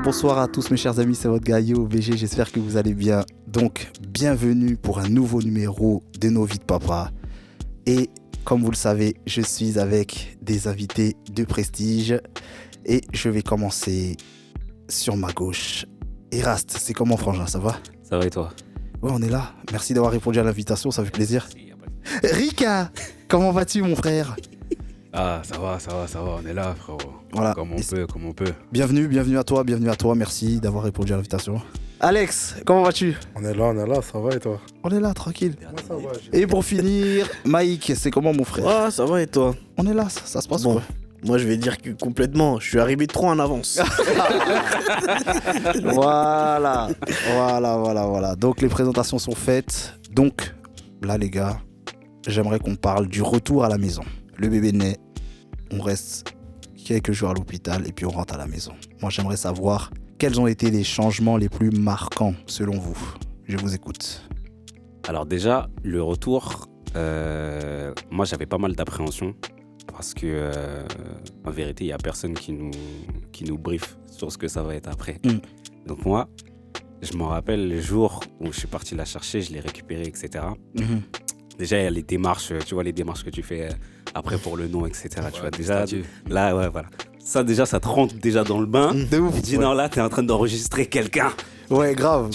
bonsoir à tous mes chers amis, c'est votre gars Yo BG, j'espère que vous allez bien. Donc, bienvenue pour un nouveau numéro de Nos Vies de Papa. Et comme vous le savez, je suis avec des invités de prestige. Et je vais commencer sur ma gauche. Erast, c'est comment frangin, ça va? Ça va et toi? Ouais, on est là. Merci d'avoir répondu à l'invitation, ça fait plaisir. Rika, comment vas-tu mon frère? Ah, ça va, on est là, frérot. Voilà. Comme on peut. Bienvenue à toi, merci d'avoir répondu à l'invitation. Alex, comment vas-tu? On est là, ça va et toi? On est là, tranquille. Moi ça va. Et pour finir, Mike, c'est comment mon frère? Ah, ça va et toi? On est là, ça se passe Bon, quoi? moi je vais dire que complètement, je suis arrivé trop en avance. Voilà. Donc les présentations sont faites. Donc là les gars, j'aimerais qu'on parle du retour à la maison. Le bébé naît, on reste quelques jours à l'hôpital et puis on rentre à la maison. Moi j'aimerais savoir quels ont été les changements les plus marquants selon vous. Je vous écoute. Alors déjà, le retour, moi j'avais pas mal d'appréhension parce que en vérité, il n'y a personne qui nous briefe sur ce que ça va être après. Donc moi, je me rappelle le jour où je suis parti la chercher, je l'ai récupérée, etc. Déjà, il y a les démarches, tu vois, les démarches que tu fais après pour le nom, etc. Ouais, tu vois, déjà, là, ouais, voilà. Ça, déjà, ça te rentre déjà dans le bain. De ouf. Tu dis, non, là, t'es en train d'enregistrer quelqu'un. Ouais, grave.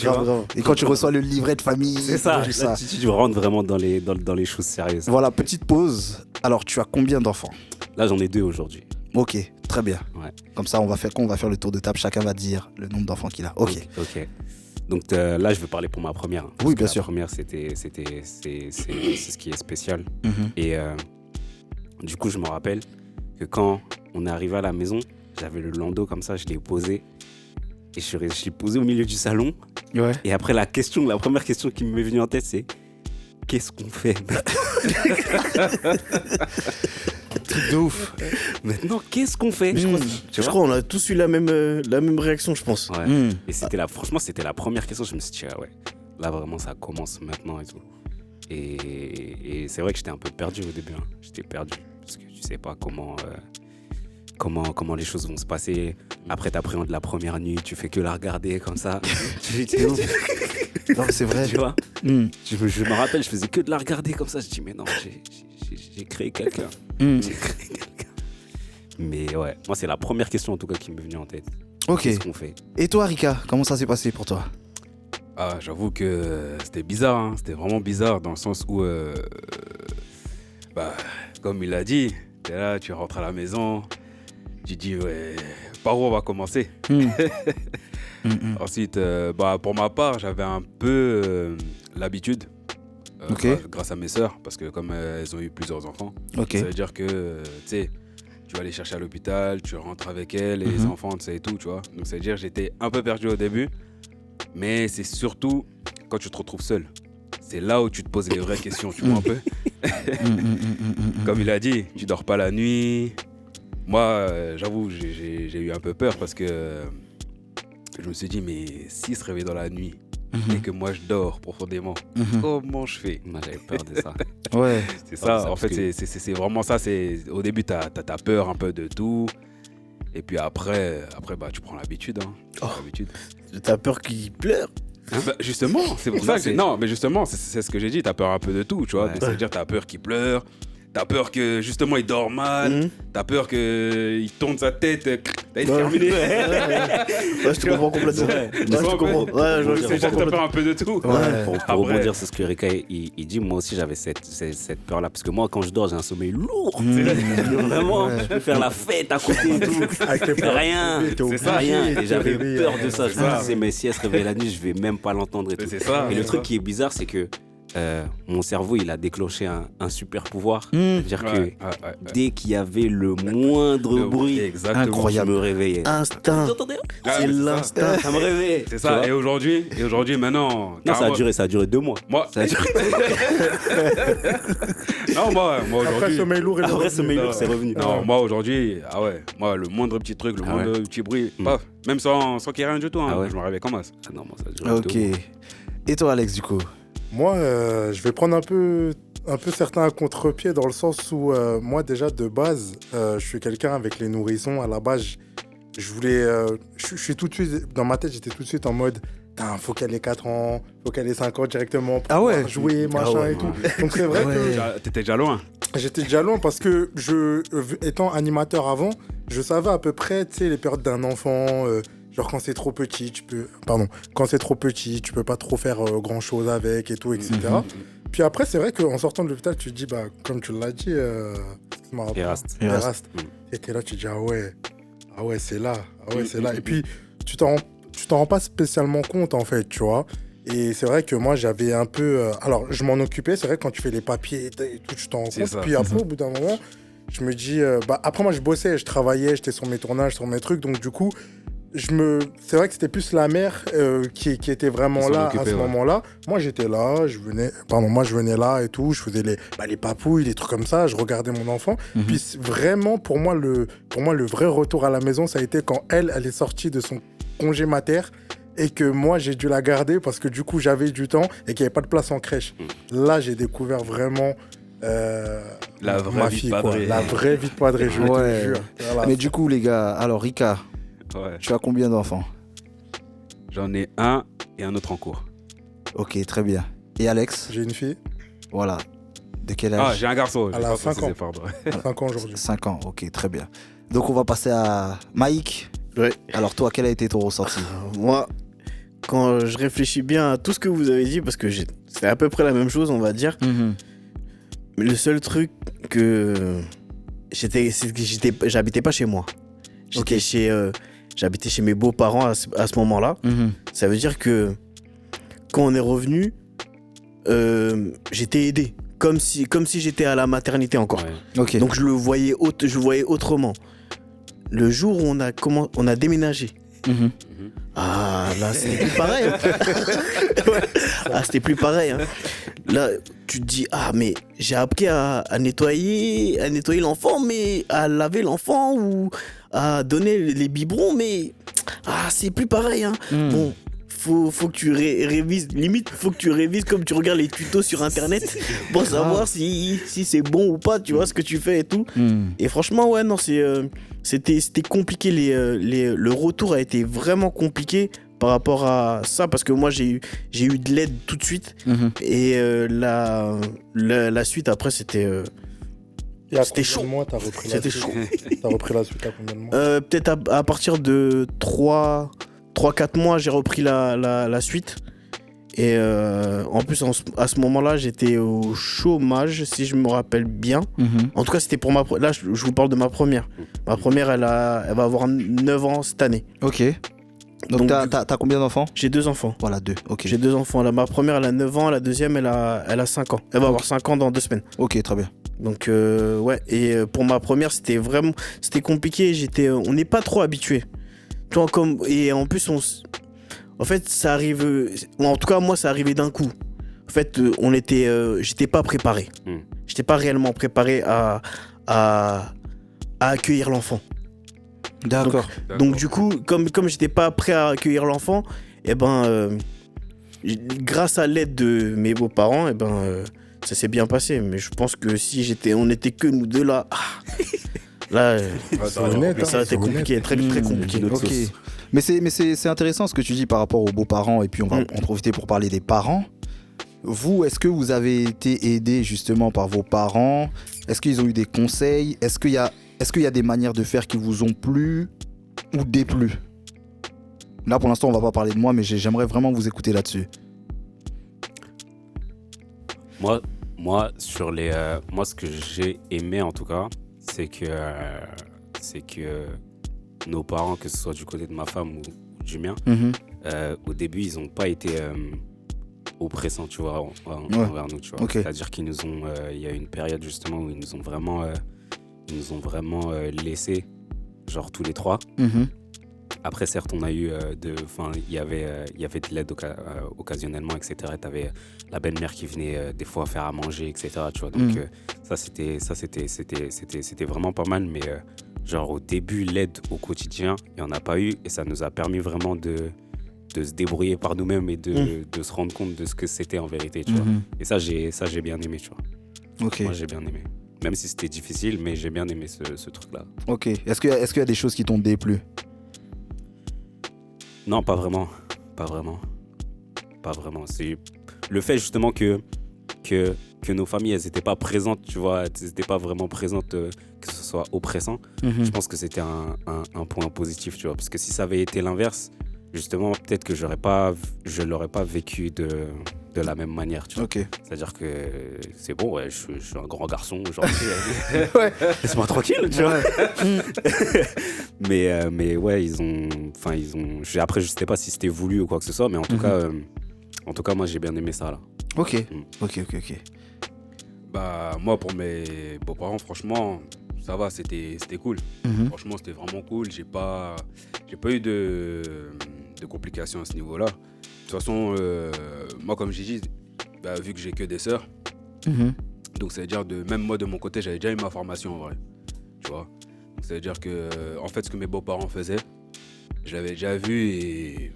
Et quand tu reçois le livret de famille, c'est ça. Là, tu rentres vraiment dans les choses sérieuses. Voilà, petite pause. Alors, tu as combien d'enfants? Là, j'en ai 2 aujourd'hui. Ok, très bien. Ouais. Comme ça, on va faire le tour de table. Chacun va dire le nombre d'enfants qu'il a. Ok. Donc là, je veux parler pour ma première. Oui, bien sûr. La première, c'est ce qui est spécial. Et du coup, je me rappelle que quand on est arrivé à la maison, j'avais le landau comme ça, je l'ai posé. Et je l'ai posé au milieu du salon. Ouais. Et après, la première question qui m'est venue en tête, c'est qu'est-ce qu'on fait Truc de ouf. Maintenant, qu'est-ce qu'on fait? Je crois qu'on a tous eu la même réaction, je pense. Ouais. Et franchement, c'était la première question. Je me suis dit, ah ouais, là vraiment, ça commence maintenant et tout. Et c'est vrai que j'étais un peu perdu au début. J'étais perdu parce que tu sais pas comment les choses vont se passer. Après, t'appréhendes la première nuit, tu fais que la regarder comme ça. Non, c'est vrai. Tu vois, je me rappelle, je faisais que de la regarder comme ça. Je dis, mais non, j'ai créé quelqu'un. Mais ouais, moi, c'est la première question en tout cas qui m'est venue en tête. Ok. Qu'est-ce qu'on fait? Et toi, Rika, comment ça s'est passé pour toi? Ah, j'avoue que c'était bizarre, c'était vraiment bizarre dans le sens où, comme il a dit, t'es là, tu rentres à la maison, tu dis, ouais, par où on va commencer? Ensuite, pour ma part, j'avais un peu l'habitude, grâce à mes sœurs, parce que comme elles ont eu plusieurs enfants, ça veut dire que, tu sais, tu vas les chercher à l'hôpital, tu rentres avec elles, et les enfants, tu sais, et tout, tu vois. Donc, ça veut dire que j'étais un peu perdu au début, mais c'est surtout quand tu te retrouves seul. C'est là où tu te poses les vraies questions, tu vois un peu. Comme il a dit, tu dors pas la nuit. Moi, j'avoue, j'ai eu un peu peur parce que je me suis dit, mais s'il se réveille dans la nuit et que moi je dors profondément, comment je fais? Moi, j'avais peur de ça. Ouais. C'est ça, en fait, c'est vraiment ça. Au début, t'as peur un peu de tout. Et puis après tu prends l'habitude. T'as peur qu'il pleure? Justement, c'est pour ça que non, mais justement, c'est ce que j'ai dit. T'as peur un peu de tout, tu vois. Donc, ça veut dire t'as peur qu'il pleure. T'as peur que justement il dort mal, t'as peur qu'il tourne sa tête, t'as terminé. Je te comprends complètement. T'as peur un peu de tout. Pour rebondir sur ce que Rika il dit, moi aussi j'avais cette peur-là. Parce que moi quand je dors, j'ai un sommeil lourd. Vraiment, je peux faire la fête à côté et tout. Rien. Et j'avais peur de ça. Je me disais, mais si elle se réveille la nuit, je vais même pas l'entendre et tout. Et le truc qui est bizarre, c'est que mon cerveau il a déclenché un super pouvoir, c'est-à-dire que dès qu'il y avait le moindre bruit, incroyable, je me réveillais. Instinct, c'est l'instinct, ça me réveillait. C'est ça. Et aujourd'hui maintenant. Non, ça a duré 2 mois. Ça a duré. Non, moi aujourd'hui. Après sommeil lourd, c'est revenu. Non, moi aujourd'hui, moi le moindre petit truc, le moindre petit bruit, même sans qu'il y ait rien du tout, je me réveille comme ça. Non, moi ça a duré 2 mois. Ok. Et toi, Alex, du coup? Moi, je vais prendre un peu certains à contre-pied dans le sens où moi déjà de base, je suis quelqu'un avec les nourrissons. À la base, je voulais. Je suis tout de suite. Dans ma tête, j'étais tout de suite en mode. Faut qu'elle ait 4 ans, faut qu'elle ait 5 ans directement pour jouer, machin et tout. Donc c'est vrai que. T'étais déjà loin. J'étais déjà loin parce que étant animateur avant, je savais à peu près, tu sais, les périodes d'un enfant. Genre quand c'est trop petit, tu peux pas trop faire grand chose avec et tout, etc. Puis après, c'est vrai qu'en sortant de l'hôpital, tu te dis, comme tu l'as dit, Eraste. Et t'es là, tu te dis, ah ouais, c'est là. C'est là. Et puis, tu t'en rends pas spécialement compte, en fait, tu vois. Et c'est vrai que moi, j'avais un peu... alors, je m'en occupais. C'est vrai que quand tu fais les papiers et tout, tu t'en rends compte. Puis après, au bout d'un moment, je me dis... après, moi, je bossais, je travaillais, j'étais sur mes tournages, sur mes trucs. Donc, du coup, c'est vrai que c'était plus la mère qui était vraiment là à ce moment-là. Moi, j'étais là, je venais là et tout. Je faisais les papouilles, les trucs comme ça. Je regardais mon enfant. Puis, vraiment, pour moi, le vrai retour à la maison, ça a été quand elle est sortie de son congé mater et que moi j'ai dû la garder parce que du coup j'avais du temps et qu'il n'y avait pas de place en crèche. Là j'ai découvert vraiment la vraie ma vie fille, de padré. La vraie vie de padré, je te jure. Voilà. Mais du coup les gars, alors Rika, tu as combien d'enfants? J'en ai un et un autre en cours. Ok, très bien. Et Alex? J'ai une fille. Voilà. De quel âge? Ah, j'ai un garçon. Elle a 5 ans. 5 ans aujourd'hui. 5 ans, ok, très bien. Donc on va passer à Mike. Ouais. Alors toi, quel a été ton ressenti? Moi, quand je réfléchis bien à tout ce que vous avez dit, parce que c'est à peu près la même chose, on va dire. Mais le seul truc que c'est que j'habitais pas chez moi. J'habitais chez mes beaux-parents à ce moment-là. Ça veut dire que quand on est revenu, j'étais aidé, comme si j'étais à la maternité encore. Ouais. Okay. Donc je le voyais autrement. Le jour où on a déménagé. Ah, là, c'était plus pareil. Ah, c'était plus pareil. Hein. Là, tu te dis, mais j'ai appris à nettoyer l'enfant, mais à laver l'enfant ou à donner les biberons, mais c'est plus pareil. Hein. Bon, faut que tu révises, limite, faut que tu révises comme tu regardes les tutos sur Internet pour savoir si c'est bon ou pas, tu vois, ce que tu fais et tout. Et franchement, ouais, non, c'était compliqué. Le retour a été vraiment compliqué par rapport à ça, parce que moi, j'ai eu de l'aide tout de suite. Et la suite, après, c'était chaud. C'était chaud. T'as repris la suite à combien de mois? Peut-être à partir de 3-4 mois, j'ai repris la suite. Et en plus, à ce moment-là, j'étais au chômage, si je me rappelle bien. En tout cas, c'était pour là, je vous parle de ma première. Ma première, elle va avoir 9 ans cette année. Ok. Donc t'as combien d'enfants? J'ai 2 enfants. Voilà, 2. Ok. J'ai 2 enfants. Ma première, elle a 9 ans. La deuxième, elle a 5 ans. Elle va avoir 5 ans dans 2 semaines. Ok, très bien. Donc, ouais. Et pour ma première, c'était compliqué. On n'est pas trop habitués. Et en plus, en fait, ça arrive. En tout cas, moi, ça arrivait d'un coup. En fait, j'étais pas préparé. J'étais pas réellement préparé à accueillir l'enfant. D'accord. Donc du coup, comme j'étais pas prêt à accueillir l'enfant, grâce à l'aide de mes beaux-parents, ça s'est bien passé. Mais je pense que si on était que nous deux là, ça aurait été compliqué, très très compliqué. Okay. Mais c'est intéressant ce que tu dis par rapport aux beaux-parents, et puis on va en profiter pour parler des parents. Vous, est-ce que vous avez été aidé justement par vos parents? Est-ce qu'ils ont eu des conseils? Est-ce qu'il y a des manières de faire qui vous ont plu ou déplu? Là, pour l'instant, on va pas parler de moi, mais j'aimerais vraiment vous écouter là-dessus. Moi, ce que j'ai aimé en tout cas, c'est que nos parents, que ce soit du côté de ma femme ou du mien, au début, ils n'ont pas été oppressants, tu vois, envers nous, tu vois. Okay. C'est-à-dire qu'ils nous ont, il y a eu une période justement où ils nous ont vraiment laissé, genre tous les trois. Après, certes, on a eu il y avait de l'aide occasionnellement, etc. T'avais la belle-mère qui venait des fois faire à manger, etc. Tu vois. Donc ça c'était vraiment pas mal, mais genre au début, l'aide au quotidien, il n'y en a pas eu, et ça nous a permis vraiment de se débrouiller par nous-mêmes et de se rendre compte de ce que c'était en vérité, tu vois. Et ça j'ai bien aimé, tu vois. Okay. Moi, j'ai bien aimé. Même si c'était difficile, mais j'ai bien aimé ce truc-là. Ok. Est-ce qu'il y a des choses qui t'ont déplu? Non, pas vraiment. C'est le fait justement que nos familles, elles n'étaient pas présentes, tu vois, elles n'étaient pas vraiment présentes, que ce soit oppressant. Je pense que c'était un point positif, tu vois. Parce que si ça avait été l'inverse, justement, peut-être que je l'aurais pas vécu de la même manière, tu vois. Okay. C'est-à-dire que c'est bon, ouais, je suis un grand garçon, genre, ouais. Laisse-moi tranquille, tu vois. mais ouais, après, je sais pas si c'était voulu ou quoi que ce soit, mais en tout cas, moi, j'ai bien aimé ça, là. Ok. Bah, moi, pour mes beaux-parents, franchement, ça va, c'était cool. Franchement, c'était vraiment cool. J'ai pas eu de complications à ce niveau-là. De toute façon, moi, comme j'ai dit, bah, vu que j'ai que des sœurs, donc ça veut dire même moi, de mon côté, j'avais déjà eu ma formation en vrai. Tu vois. Donc ça veut dire que, en fait, ce que mes beaux-parents faisaient, je l'avais déjà vu et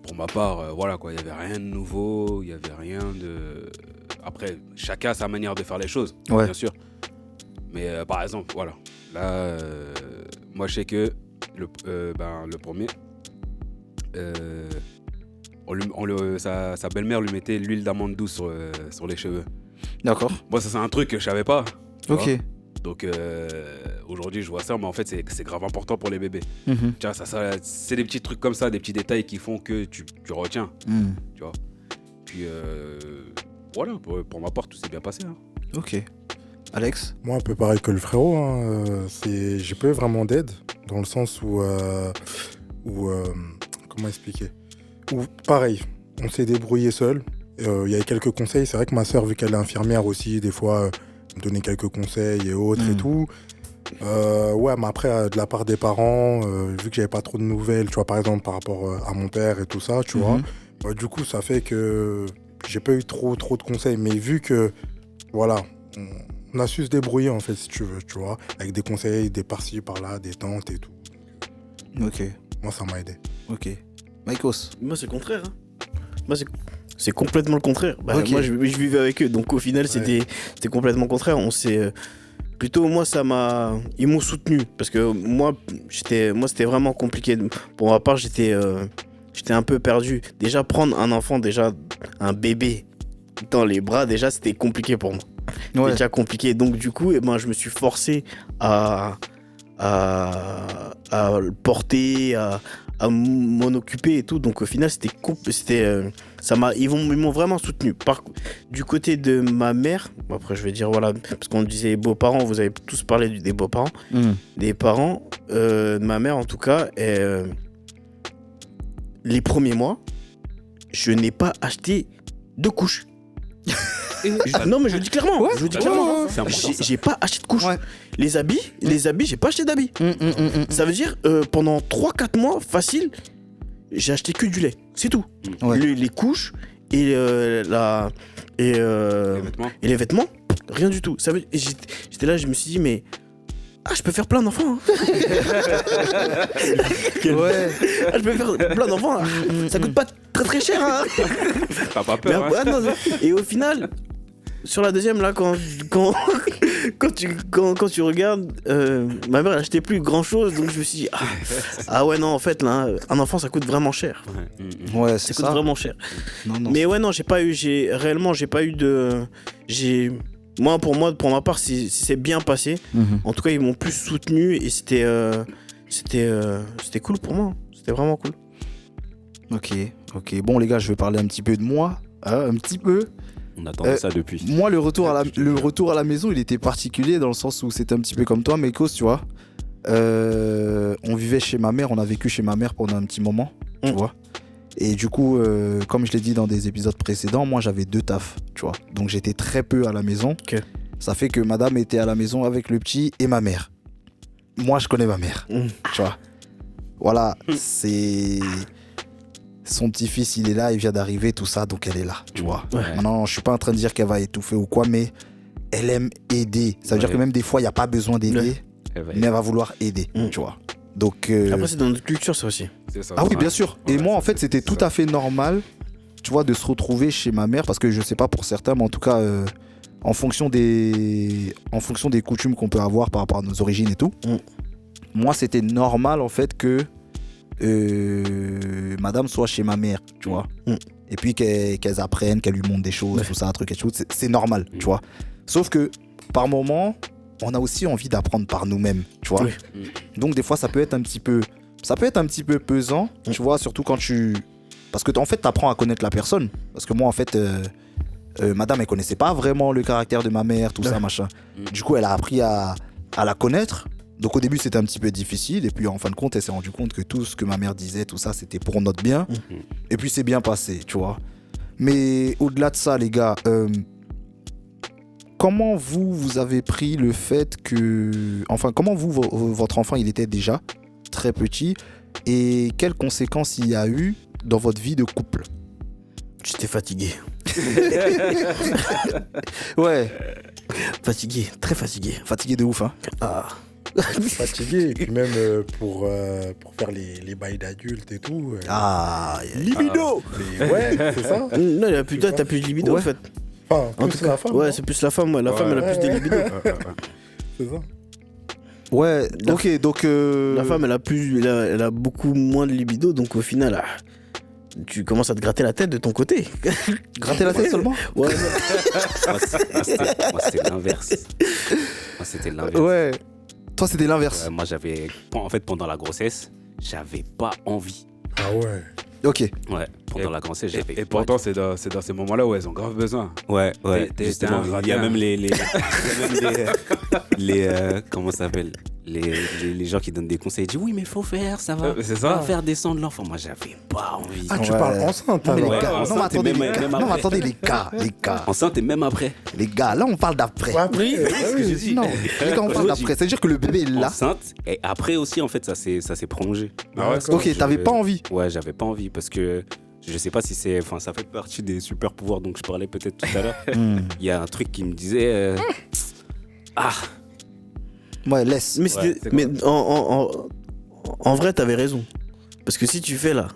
pour ma part, voilà quoi, il n'y avait rien de nouveau, il n'y avait rien de. Après, chacun a sa manière de faire les choses, bien sûr. Mais par exemple, voilà. Là, moi, je sais que le premier, sa belle-mère lui mettait l'huile d'amande douce sur les cheveux. D'accord. Moi, ça, c'est un truc que je savais pas. Ok. Donc, aujourd'hui, je vois ça, mais en fait, c'est grave important pour les bébés. Tiens, ça, c'est des petits trucs comme ça, des petits détails qui font que tu retiens. Tu vois. Puis, voilà, pour ma part, tout s'est bien passé. Hein. Ok. Alex ? Moi, un peu pareil que le frérot, hein, j'ai pas eu vraiment d'aide, dans le sens où comment expliquer ? Où, pareil, on s'est débrouillé seul. Il y avait quelques conseils. C'est vrai que ma sœur, vu qu'elle est infirmière aussi, des fois, me donnait quelques conseils et autres et tout. Ouais, mais après, de la part des parents, vu que j'avais pas trop de nouvelles, tu vois, par exemple, par rapport à mon père et tout ça, tu vois, bah, du coup, ça fait que j'ai pas eu trop de conseils. Mais vu que, voilà, on a su se débrouiller, en fait, si tu veux, tu vois, avec des conseils, des par-ci, par-là, des tantes et tout. Ok. Moi, ça m'a aidé. Ok. Maïkos ? Moi, c'est le contraire. Hein. Moi, c'est complètement le contraire. Bah, Okay. Moi, je vivais avec eux, donc au final, c'était complètement le contraire. On s'est... Plutôt, moi, ils m'ont soutenu, parce que moi, c'était vraiment compliqué. Pour ma part, j'étais un peu perdu. Déjà, prendre un enfant, un bébé dans les bras, déjà, c'était compliqué pour moi. C'était déjà compliqué. Donc, du coup, je me suis forcé à le porter, à m'en occuper et tout. Donc, au final, ils m'ont vraiment soutenu. Du côté de ma mère, après, je vais dire, voilà, parce qu'on disait beaux-parents, vous avez tous parlé des beaux-parents. Des parents, ma mère, en tout cas, les premiers mois, je n'ai pas acheté de couches. Non, mais je le dis clairement. J'ai pas acheté de couches. Ouais. Les habits, j'ai pas acheté d'habits. Ça veut dire, pendant 3-4 mois, facile, j'ai acheté que du lait. C'est tout. Ouais. Les couches et les vêtements, rien du tout. J'étais là, je me suis dit, mais. Je peux faire plein d'enfants. Hein. Ouais. Je peux faire plein d'enfants. Ça coûte pas très très cher. Hein. T'as pas peur. Mais, non. Et au final, sur la deuxième, là, quand tu regardes, ma mère elle achetait plus grand chose. Donc je me suis dit, ouais, non, en fait, là, un enfant, ça coûte vraiment cher. Ouais, c'est ça. Ça coûte vraiment cher. Non, mais ouais, non, j'ai pas eu de. Moi, pour ma part, c'est bien passé. En tout cas, ils m'ont plus soutenu et c'était cool pour moi. C'était vraiment cool. Ok. Bon, les gars, je vais parler un petit peu de moi. Un petit peu. On attendait ça depuis. Moi, le retour à la maison, il était particulier dans le sens où c'était un petit peu comme toi, Maïkos, tu vois. On vivait chez ma mère, on a vécu chez ma mère pendant un petit moment, tu vois. Et du coup, comme je l'ai dit dans des épisodes précédents, moi j'avais 2 tafs, tu vois. Donc j'étais très peu à la maison. Okay. Ça fait que madame était à la maison avec le petit et ma mère. Moi je connais ma mère, tu vois. Voilà, c'est... Son petit-fils, il est là, il vient d'arriver, tout ça, donc elle est là, tu vois. Ouais. Maintenant, je suis pas en train de dire qu'elle va étouffer ou quoi, mais elle aime aider. Ça veut dire que même des fois, il n'y a pas besoin d'aider, mais elle va vouloir aider, tu vois. Donc, après, c'est dans notre culture, ça aussi. C'est ça, oui, bien sûr. Et moi, en fait, c'était tout à fait normal, tu vois, de se retrouver chez ma mère, parce que je sais pas pour certains, mais en tout cas, en fonction des coutumes qu'on peut avoir par rapport à nos origines et tout, moi, c'était normal, en fait, que madame soit chez ma mère, tu vois. Et puis qu'elles apprennent, qu'elles lui montrent des choses, tout ça, un truc, quelque chose, c'est normal, tu vois. Sauf que par moment, on a aussi envie d'apprendre par nous-mêmes, tu vois. Donc des fois, ça peut être un petit peu pesant, tu vois, surtout quand parce que en fait, t'apprends à connaître la personne. Parce que moi, en fait, madame, elle connaissait pas vraiment le caractère de ma mère, tout ça, machin. Du coup, elle a appris à la connaître. Donc au début, c'était un petit peu difficile. Et puis en fin de compte, elle s'est rendue compte que tout ce que ma mère disait, tout ça, c'était pour notre bien. Et puis c'est bien passé, tu vois. Mais au-delà de ça, les gars, comment vous avez pris le fait que... Enfin, comment votre enfant, il était déjà très petit et quelles conséquences il y a eu dans votre vie de couple? J'étais fatigué. Ouais. Fatigué, très fatigué. Fatigué de ouf, hein. Fatigué, et puis même pour faire les bails d'adultes et tout. Libido. Ouais, c'est ça. Non, t'as plus de libido en fait. Enfin, en tout cas, la femme. Ouais, c'est plus la femme. La femme, elle a plus de libido. C'est ça. Ouais, ok, donc... La femme, elle a beaucoup moins de libido, donc au final, tu commences à te gratter la tête de ton côté. Gratter la tête seulement? Ouais. Moi, c'était l'inverse. Ouais. Toi, c'était l'inverse. Moi, en fait, pendant la grossesse, j'avais pas envie. Ah ouais. Ok. Ouais, pendant la grossesse, j'avais pas. Et pourtant, c'est dans ces moments-là où elles ont grave besoin. Ouais. Justement, il y a même comment ça s'appelle, les gens qui donnent des conseils. Ils disent oui, mais faut faire, ça va faire descendre l'enfant. Moi, j'avais pas envie. Ah, tu parles enceinte alors. Non, mais attendez, les gars. Enceinte et même après. Les gars, là, on parle d'après. Oui, c'est ce que je dis. Non, les gars, on parle d'après. C'est-à-dire que le bébé est là. Enceinte, et après aussi, en fait, ça s'est prolongé. Ah ouais, ok, t'avais pas envie? Ouais, j'avais pas envie parce que je sais pas si c'est. Enfin, ça fait partie des super pouvoirs dont je parlais peut-être tout à l'heure. Il y a un truc qui me disait. Ouais, laisse. Mais en vrai, t'avais raison. Parce que si tu fais là,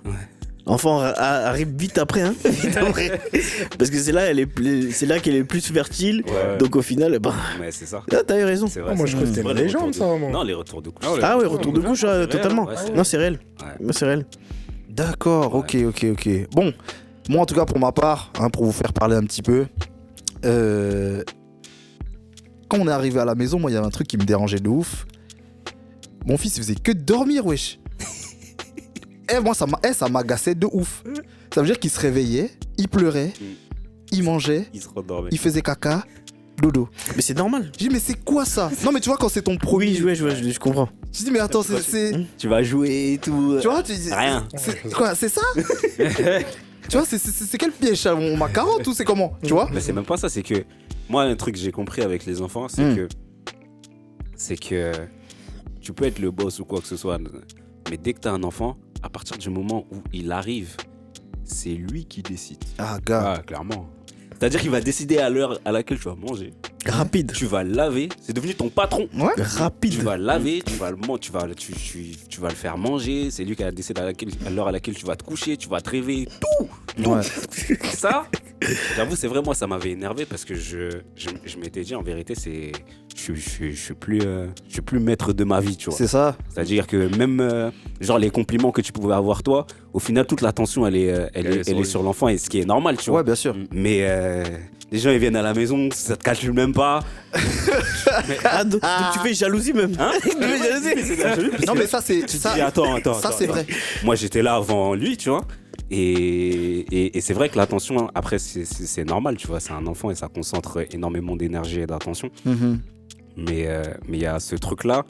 l'enfant arrive vite après, hein. Parce que c'est là qu'elle est le plus fertile. Ouais. Donc au final, ouais, c'est ça. Là, t'avais raison. Vrai, moi, je crois que c'était une légende, ça, vraiment. Non, les retours de couche. Ah ouais, retour de couche, totalement. Non, c'est réel. Ouais. C'est réel. D'accord, ok. Bon, moi en tout cas pour ma part, pour vous faire parler un petit peu, quand on est arrivé à la maison, moi il y avait un truc qui me dérangeait de ouf. Mon fils il faisait que dormir, wesh. Moi ça m'agaçait de ouf. Ça veut dire qu'il se réveillait, il pleurait, il mangeait, il se rendormait, il faisait caca, dodo. Mais c'est normal. J'ai dit mais c'est quoi ça? Non mais tu vois quand c'est ton premier... Oui, je comprends. Je dis mais attends c'est... Tu vas jouer et tout. Tu vois tu dis... Rien. Quoi, c'est ça? Tu vois, c'est quel piège? On m'a carotte ou c'est comment? Tu vois? Mais c'est même pas ça, c'est que moi, un truc que j'ai compris avec les enfants, c'est que tu peux être le boss ou quoi que ce soit, mais dès que t'as un enfant, à partir du moment où il arrive, c'est lui qui décide. Ah, gars. Ah, clairement. C'est-à-dire qu'il va décider à l'heure à laquelle tu vas manger. Rapide. Tu vas laver, c'est devenu ton patron. Ouais. Rapide. Tu vas laver, tu vas le faire manger, c'est lui qui a décidé à l'heure à laquelle tu vas te coucher, tu vas te réveiller, tout. Ouais. Ça, j'avoue, c'est vrai, moi, ça m'avait énervé parce que je m'étais dit, en vérité, je suis plus maître de ma vie, tu vois. C'est ça. C'est-à-dire que même, genre, les compliments que tu pouvais avoir, toi, au final, toute l'attention, elle est sur l'enfant, et ce qui est normal, tu vois. Ouais, bien sûr. Mais les gens, ils viennent à la maison, ça te calcule même pas. Donc tu fais jalousie même. Hein? Tu fais jalousie. Non, mais ça, c'est... Attends. Ça, c'est vrai. Moi, j'étais là avant lui, tu vois. Et c'est vrai que l'attention, après, c'est normal, tu vois. C'est un enfant et ça concentre énormément d'énergie et d'attention. Mm-hmm. Mais il y a ce truc-là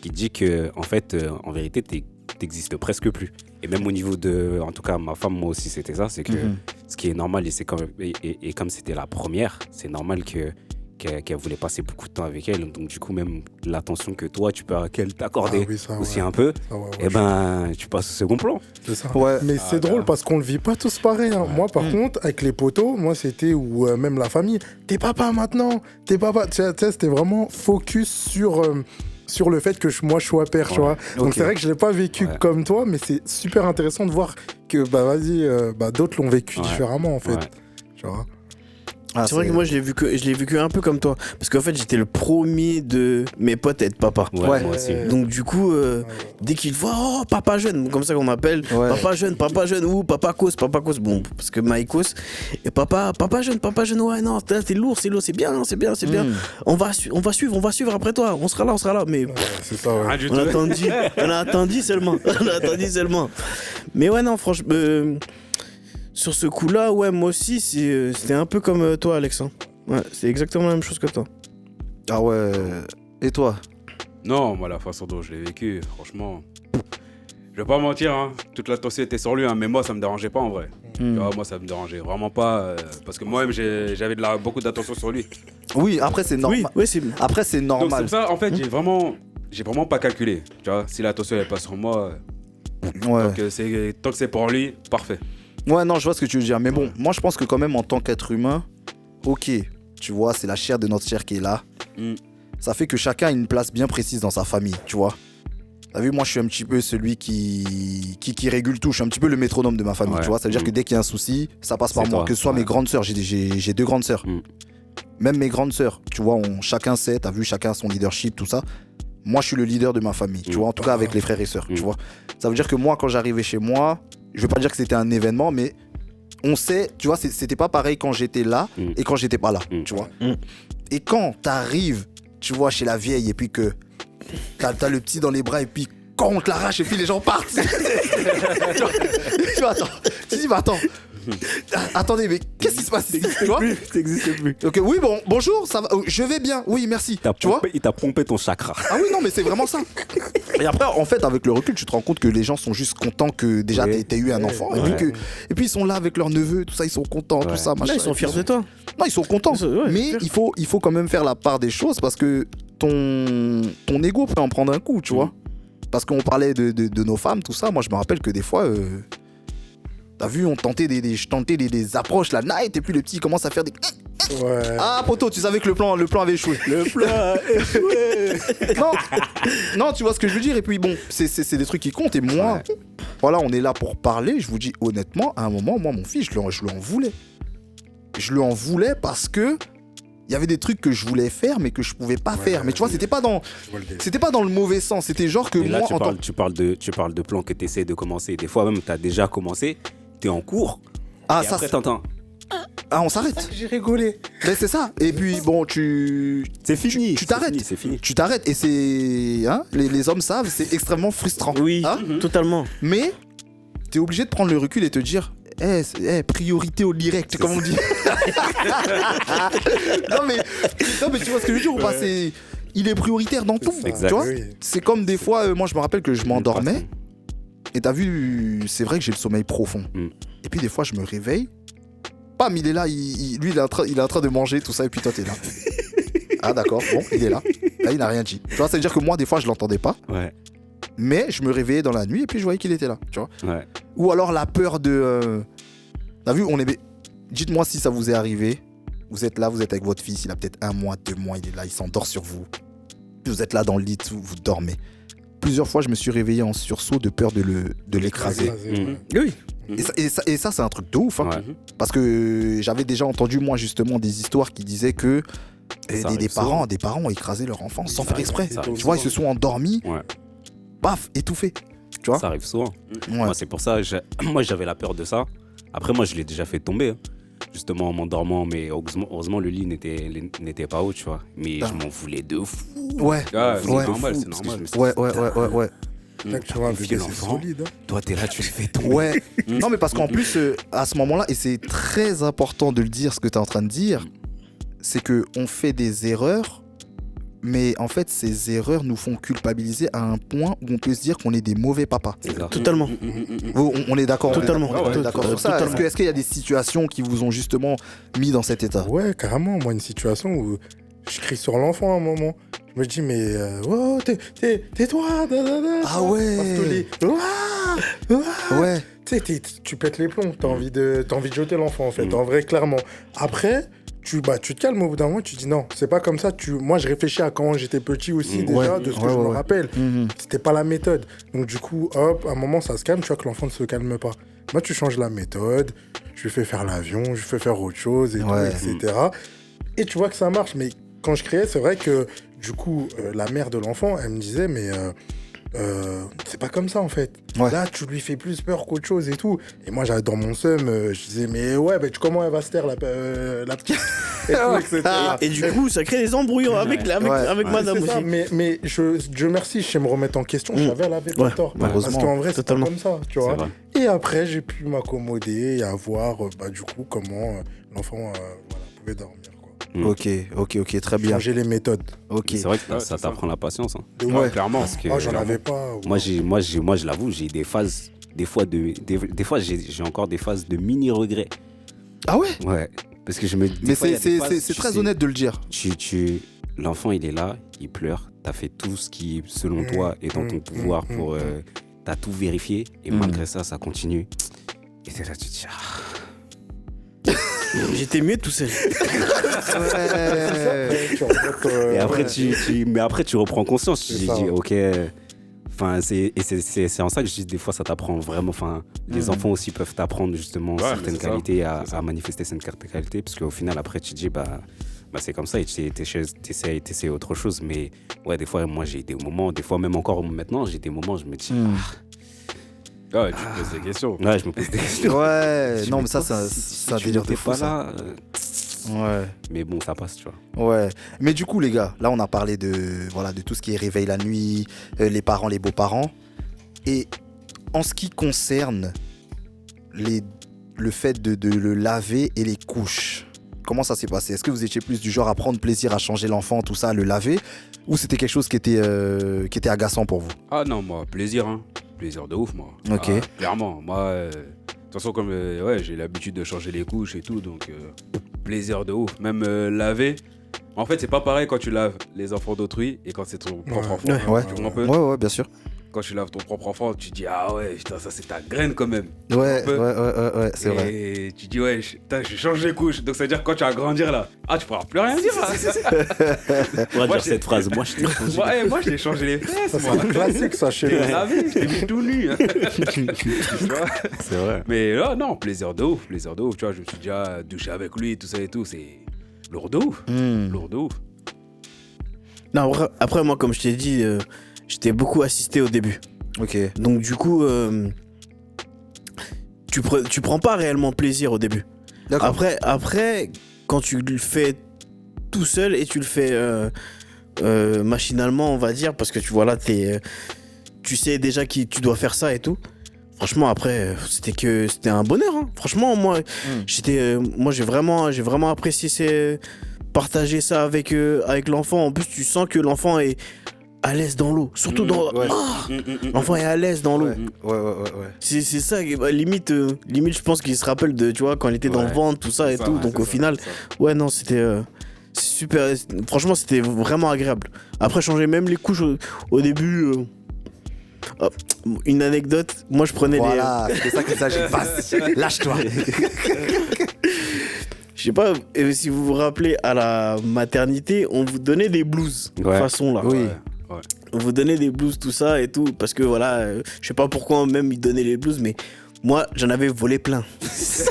qui dit que, en fait, en vérité, t'existes presque plus. Et même au niveau de, en tout cas, ma femme, moi aussi, c'était ça. C'est que ce qui est normal, et comme c'était la première, c'est normal qu'elle voulait passer beaucoup de temps avec elle. Donc, du coup, même l'attention que toi, qu'elle t'accordait aussi un peu, et ben, tu passes au second plan. C'est ça. Ouais. Mais c'est drôle parce qu'on le vit pas tous pareil. Hein. Moi, par contre, avec les potos, moi, c'était où même la famille, t'es papa maintenant, t'es papa. Tu sais, c'était vraiment focus sur le fait que moi je sois père, tu vois. Donc c'est vrai que je l'ai pas vécu comme toi, mais c'est super intéressant de voir que d'autres l'ont vécu différemment en fait. Tu vois. C'est vrai que moi je l'ai vécu un peu comme toi, parce qu'en fait j'étais le premier de mes potes à être papa. Moi aussi. Donc du coup, dès qu'il voit oh papa jeune, comme ça qu'on m'appelle, papa jeune ou papa cause, bon parce que Maïkos et papa jeune, ouais non c'est lourd, c'est bien. On va suivre après toi, on sera là, mais c'est ça. Ouais. on a attendu seulement. Mais ouais non franchement. Sur ce coup-là, ouais, moi aussi, c'était un peu comme toi, Alex. Hein. Ouais, c'est exactement la même chose que toi. Ah ouais. Et toi? Non, moi, la façon dont je l'ai vécu, franchement, je vais pas mentir, hein, toute l'attention était sur lui, hein, mais moi, ça me dérangeait pas en vrai. Tu vois, moi, ça me dérangeait vraiment pas, parce que moi-même, j'avais beaucoup d'attention sur lui. Oui, après, c'est normal. Oui, après, c'est normal. Donc, c'est pour ça, en fait, j'ai vraiment pas calculé. Tu vois, si l'attention, elle passe sur moi, tant que c'est pour lui, parfait. Ouais, non, je vois ce que tu veux dire. Mais bon, moi, je pense que quand même, en tant qu'être humain, ok, tu vois, c'est la chair de notre chair qui est là. Ça fait que chacun a une place bien précise dans sa famille, tu vois. T'as vu, moi, je suis un petit peu celui qui régule tout. Je suis un petit peu le métronome de ma famille, tu vois. Ça veut dire que dès qu'il y a un souci, ça passe par moi. Que ce soit mes grandes sœurs, j'ai 2 grandes sœurs. Même mes grandes sœurs, tu vois, chacun sait, t'as vu, chacun a son leadership, tout ça. Moi, je suis le leader de ma famille, tu vois, en tout cas avec les frères et sœurs, tu vois. Ça veut dire que moi, quand j'arrivais chez moi, je veux pas dire que c'était un événement, mais on sait, tu vois, c'était pas pareil quand j'étais là et quand j'étais pas là, tu vois. Et quand t'arrives, tu vois, chez la vieille et puis que t'as le petit dans les bras et puis quand on te l'arrache et puis les gens partent. tu vois, attends, tu dis, bah attends. Attendez, mais qu'est-ce qui se passe ici, tu vois? Ça n'existe plus. Ok, oui, bon, bonjour, ça va, je vais bien, oui, merci. Il t'a pompé ton chakra. Ah oui, non, mais c'est vraiment ça. Et après, en fait, avec le recul, tu te rends compte que les gens sont juste contents que déjà t'aies eu un enfant. Et puis ils sont là avec leur neveu, tout ça, ils sont contents, tout ça. Là, ils sont fiers de toi. Non, ils sont contents. Mais il faut quand même faire la part des choses parce que ton ego peut en prendre un coup, tu vois. Parce qu'on parlait de nos femmes, tout ça. Moi, je me rappelle que des fois... T'as vu, je tentais des approches, la night, et puis le petit commence à faire des... Ouais. Ah, poto, tu savais que le plan avait échoué. Le plan a échoué. Non, tu vois ce que je veux dire. Et puis bon, c'est des trucs qui comptent. Et moi, voilà, on est là pour parler. Je vous dis honnêtement, à un moment, moi, mon fils, je lui en voulais. Je lui en voulais parce que il y avait des trucs que je voulais faire, mais que je pouvais pas faire. Mais tu vois, c'était pas dans le mauvais sens. C'était genre que mais là, moi... tu parles de plans que tu essaies de commencer. Des fois même, tu as déjà commencé, tu es en cours. Ah, et ça, après, t'entends. Ah, on s'arrête. J'ai rigolé. Mais c'est ça. Et puis, bon, c'est fini. Tu t'arrêtes. C'est fini. Tu t'arrêtes. Et c'est... Hein, les hommes savent, c'est extrêmement frustrant. Oui, hein totalement. Mais t'es obligé de prendre le recul et te dire... priorité au direct, comme on dit. non mais tu vois ce que je veux dire ou pas, il est prioritaire dans tout. Exact. Tu vois, c'est comme des fois, moi je me rappelle que je m'endormais et t'as vu, c'est vrai que j'ai le sommeil profond. Et puis des fois je me réveille, bam, il est là, lui il est en train de manger tout ça et puis toi t'es là. Ah d'accord, bon, il est là. Là il n'a rien dit. Tu vois, ça veut dire que moi des fois je l'entendais pas. Ouais. Mais je me réveillais dans la nuit et puis je voyais qu'il était là, tu vois. Ouais. Ou alors la peur de... T'as vu, dites-moi si ça vous est arrivé. Vous êtes là, vous êtes avec votre fils, il a peut-être 1 mois, 2 mois, il est là, il s'endort sur vous. Puis vous êtes là dans le lit, vous dormez. Plusieurs fois, je me suis réveillé en sursaut de peur de l'écraser. Oui. Et ça, c'est un truc de ouf. Hein. Ouais. Parce que j'avais déjà entendu, moi, justement, des histoires qui disaient que des parents écrasaient leur enfant sans faire exprès. Tu vois, ils se sont endormis. Ouais. Paf, étouffés. Tu vois, ça arrive souvent. Ouais. Moi, c'est pour ça, moi j'avais la peur de ça. Après, moi je l'ai déjà fait tomber, hein. Justement en m'endormant, mais heureusement le lit n'était pas haut, tu vois. Mais je m'en voulais de fou. Ouais. C'est normal. Ouais. Tu vois, un bébé, c'est solide. Hein. Toi, t'es là, tu le fais tomber. Ouais. Non, mais parce qu'en plus, à ce moment-là, et c'est très important de le dire, ce que tu es en train de dire, c'est qu'on fait des erreurs. Mais en fait, ces erreurs nous font culpabiliser à un point où on peut se dire qu'on est des mauvais papas. Totalement. On est d'accord. Totalement. On est d'accord sur ça. Est-ce qu'il y a des situations qui vous ont justement mis dans cet état? Ouais, carrément. Moi, une situation où je crie sur l'enfant à un moment. Je me dis, mais oh, tais-toi. Ah ouais. Ouais. Tu sais, tu pètes les plombs. T'as envie de jeter l'enfant, en fait. En vrai, clairement. Après... Tu te calmes au bout d'un moment, tu dis non, c'est pas comme ça. Moi, je réfléchis à quand j'étais petit aussi, déjà, de ce que je me rappelle. C'était pas la méthode. Donc, du coup, hop, à un moment, ça se calme, tu vois que l'enfant ne se calme pas. Moi, tu changes la méthode, je lui fais faire l'avion, je lui fais faire autre chose, et tout, etc. Et tu vois que ça marche. Mais quand je criais, c'est vrai que, du coup, la mère de l'enfant, elle me disait, mais... c'est pas comme ça en fait. Là, tu lui fais plus peur qu'autre chose et tout. Et moi, j'avais dans mon seum, je disais, mais ouais, comment elle va se taire la petite et, tout, etc. Et du coup, ça crée des embrouilles avec madame aussi. Ça. Mais Dieu merci, je sais me remettre en question. J'avais pas tort. Parce qu'en vrai, c'est pas comme ça, tu vois. Et après, j'ai pu m'accommoder et voir du coup comment l'enfant pouvait dormir. Ok, très bien. Changer les méthodes. C'est vrai que ça t'apprend la patience. Hein. Clairement. Parce que, j'en avais pas. Moi, je l'avoue, j'ai des phases, des fois j'ai encore des phases de mini regrets. Ah ouais? Ouais. Parce que je me dis. Mais c'est très honnête de le dire. L'enfant, il est là, il pleure. T'as fait tout ce qui, selon toi, est dans ton pouvoir pour. T'as tout vérifié. Et malgré ça, ça continue. Et c'est là, tu te dis. J'étais mieux tout seul. Et après, tu reprends conscience. Tu dis, ok. Enfin, c'est en ça que je dis, des fois, ça t'apprend vraiment. Enfin, les enfants aussi peuvent t'apprendre justement certaines qualités, à manifester certaines qualités. Parce qu'au final, après, tu te dis, c'est comme ça, et tu essaies autre chose. Mais ouais, des fois, moi, j'ai des moments, des fois, même encore maintenant, j'ai des moments, je me dis, ouais, tu te poses des questions. Ouais, je me pose des questions. Ouais, non, mais ça délire de fou, pas ça. là. Ouais. Mais bon, ça passe, tu vois. Ouais. Mais du coup, les gars, là, on a parlé de tout ce qui est réveil la nuit, les parents, les beaux-parents. Et en ce qui concerne le fait de le laver et les couches, comment ça s'est passé? Est-ce que vous étiez plus du genre à prendre plaisir à changer l'enfant, tout ça, à le laver, ou c'était quelque chose qui était agaçant pour vous? Ah non, moi, plaisir, hein. Plaisir de ouf, moi. Ok. Clairement, moi, de toute façon, comme j'ai l'habitude de changer les couches et tout, donc plaisir de ouf. Même laver. En fait, c'est pas pareil quand tu laves les enfants d'autrui et quand c'est ton propre enfant. Ouais. Tu vois un peu? Ouais, bien sûr. Quand tu laves ton propre enfant, tu dis, ah ouais, putain, ça c'est ta graine quand même. Ouais, c'est vrai. Et tu dis, ouais, putain, je change les couches. Donc ça veut dire que quand tu vas grandir là, tu pourras plus rien dire là. On va dire cette phrase, moi je t'ai changé. Moi je t'ai changé les fesses. Ça, c'est un classique, ça, chez nous. Je t'ai mis tout nu. C'est vrai. Mais là, non, plaisir de ouf. Tu vois, je me suis déjà douché avec lui, tout ça et tout. C'est lourd de ouf. Lourd de ouf. Non, après, moi, comme je t'ai dit, j'étais beaucoup assisté au début. Ok. Donc, du coup, tu prends pas réellement plaisir au début. D'accord. Après, quand tu le fais tout seul et tu le fais machinalement, on va dire, parce que tu vois là, tu sais déjà que tu dois faire ça et tout. Franchement, après, c'était un bonheur. Hein. Franchement, moi, j'ai vraiment apprécié partager ça avec l'enfant. En plus, tu sens que l'enfant est à l'aise dans l'eau. Surtout l'enfant est à l'aise dans l'eau. Ouais. C'est ça, limite, je pense qu'il se rappelle de, tu vois, quand il était dans le ventre, tout ça et tout. Donc au final, c'était super. Franchement, c'était vraiment agréable. Après, changer même les couches au début. Une anecdote, moi je prenais c'est ça qu'il s'agit. Lâche-toi. Je sais pas si vous vous rappelez, à la maternité, on vous donnait des blouses, de façon là. Oui. Ouais. On vous donnait des blouses, tout ça et tout, parce que voilà, je sais pas pourquoi même ils donnaient les blouses, mais moi j'en avais volé plein.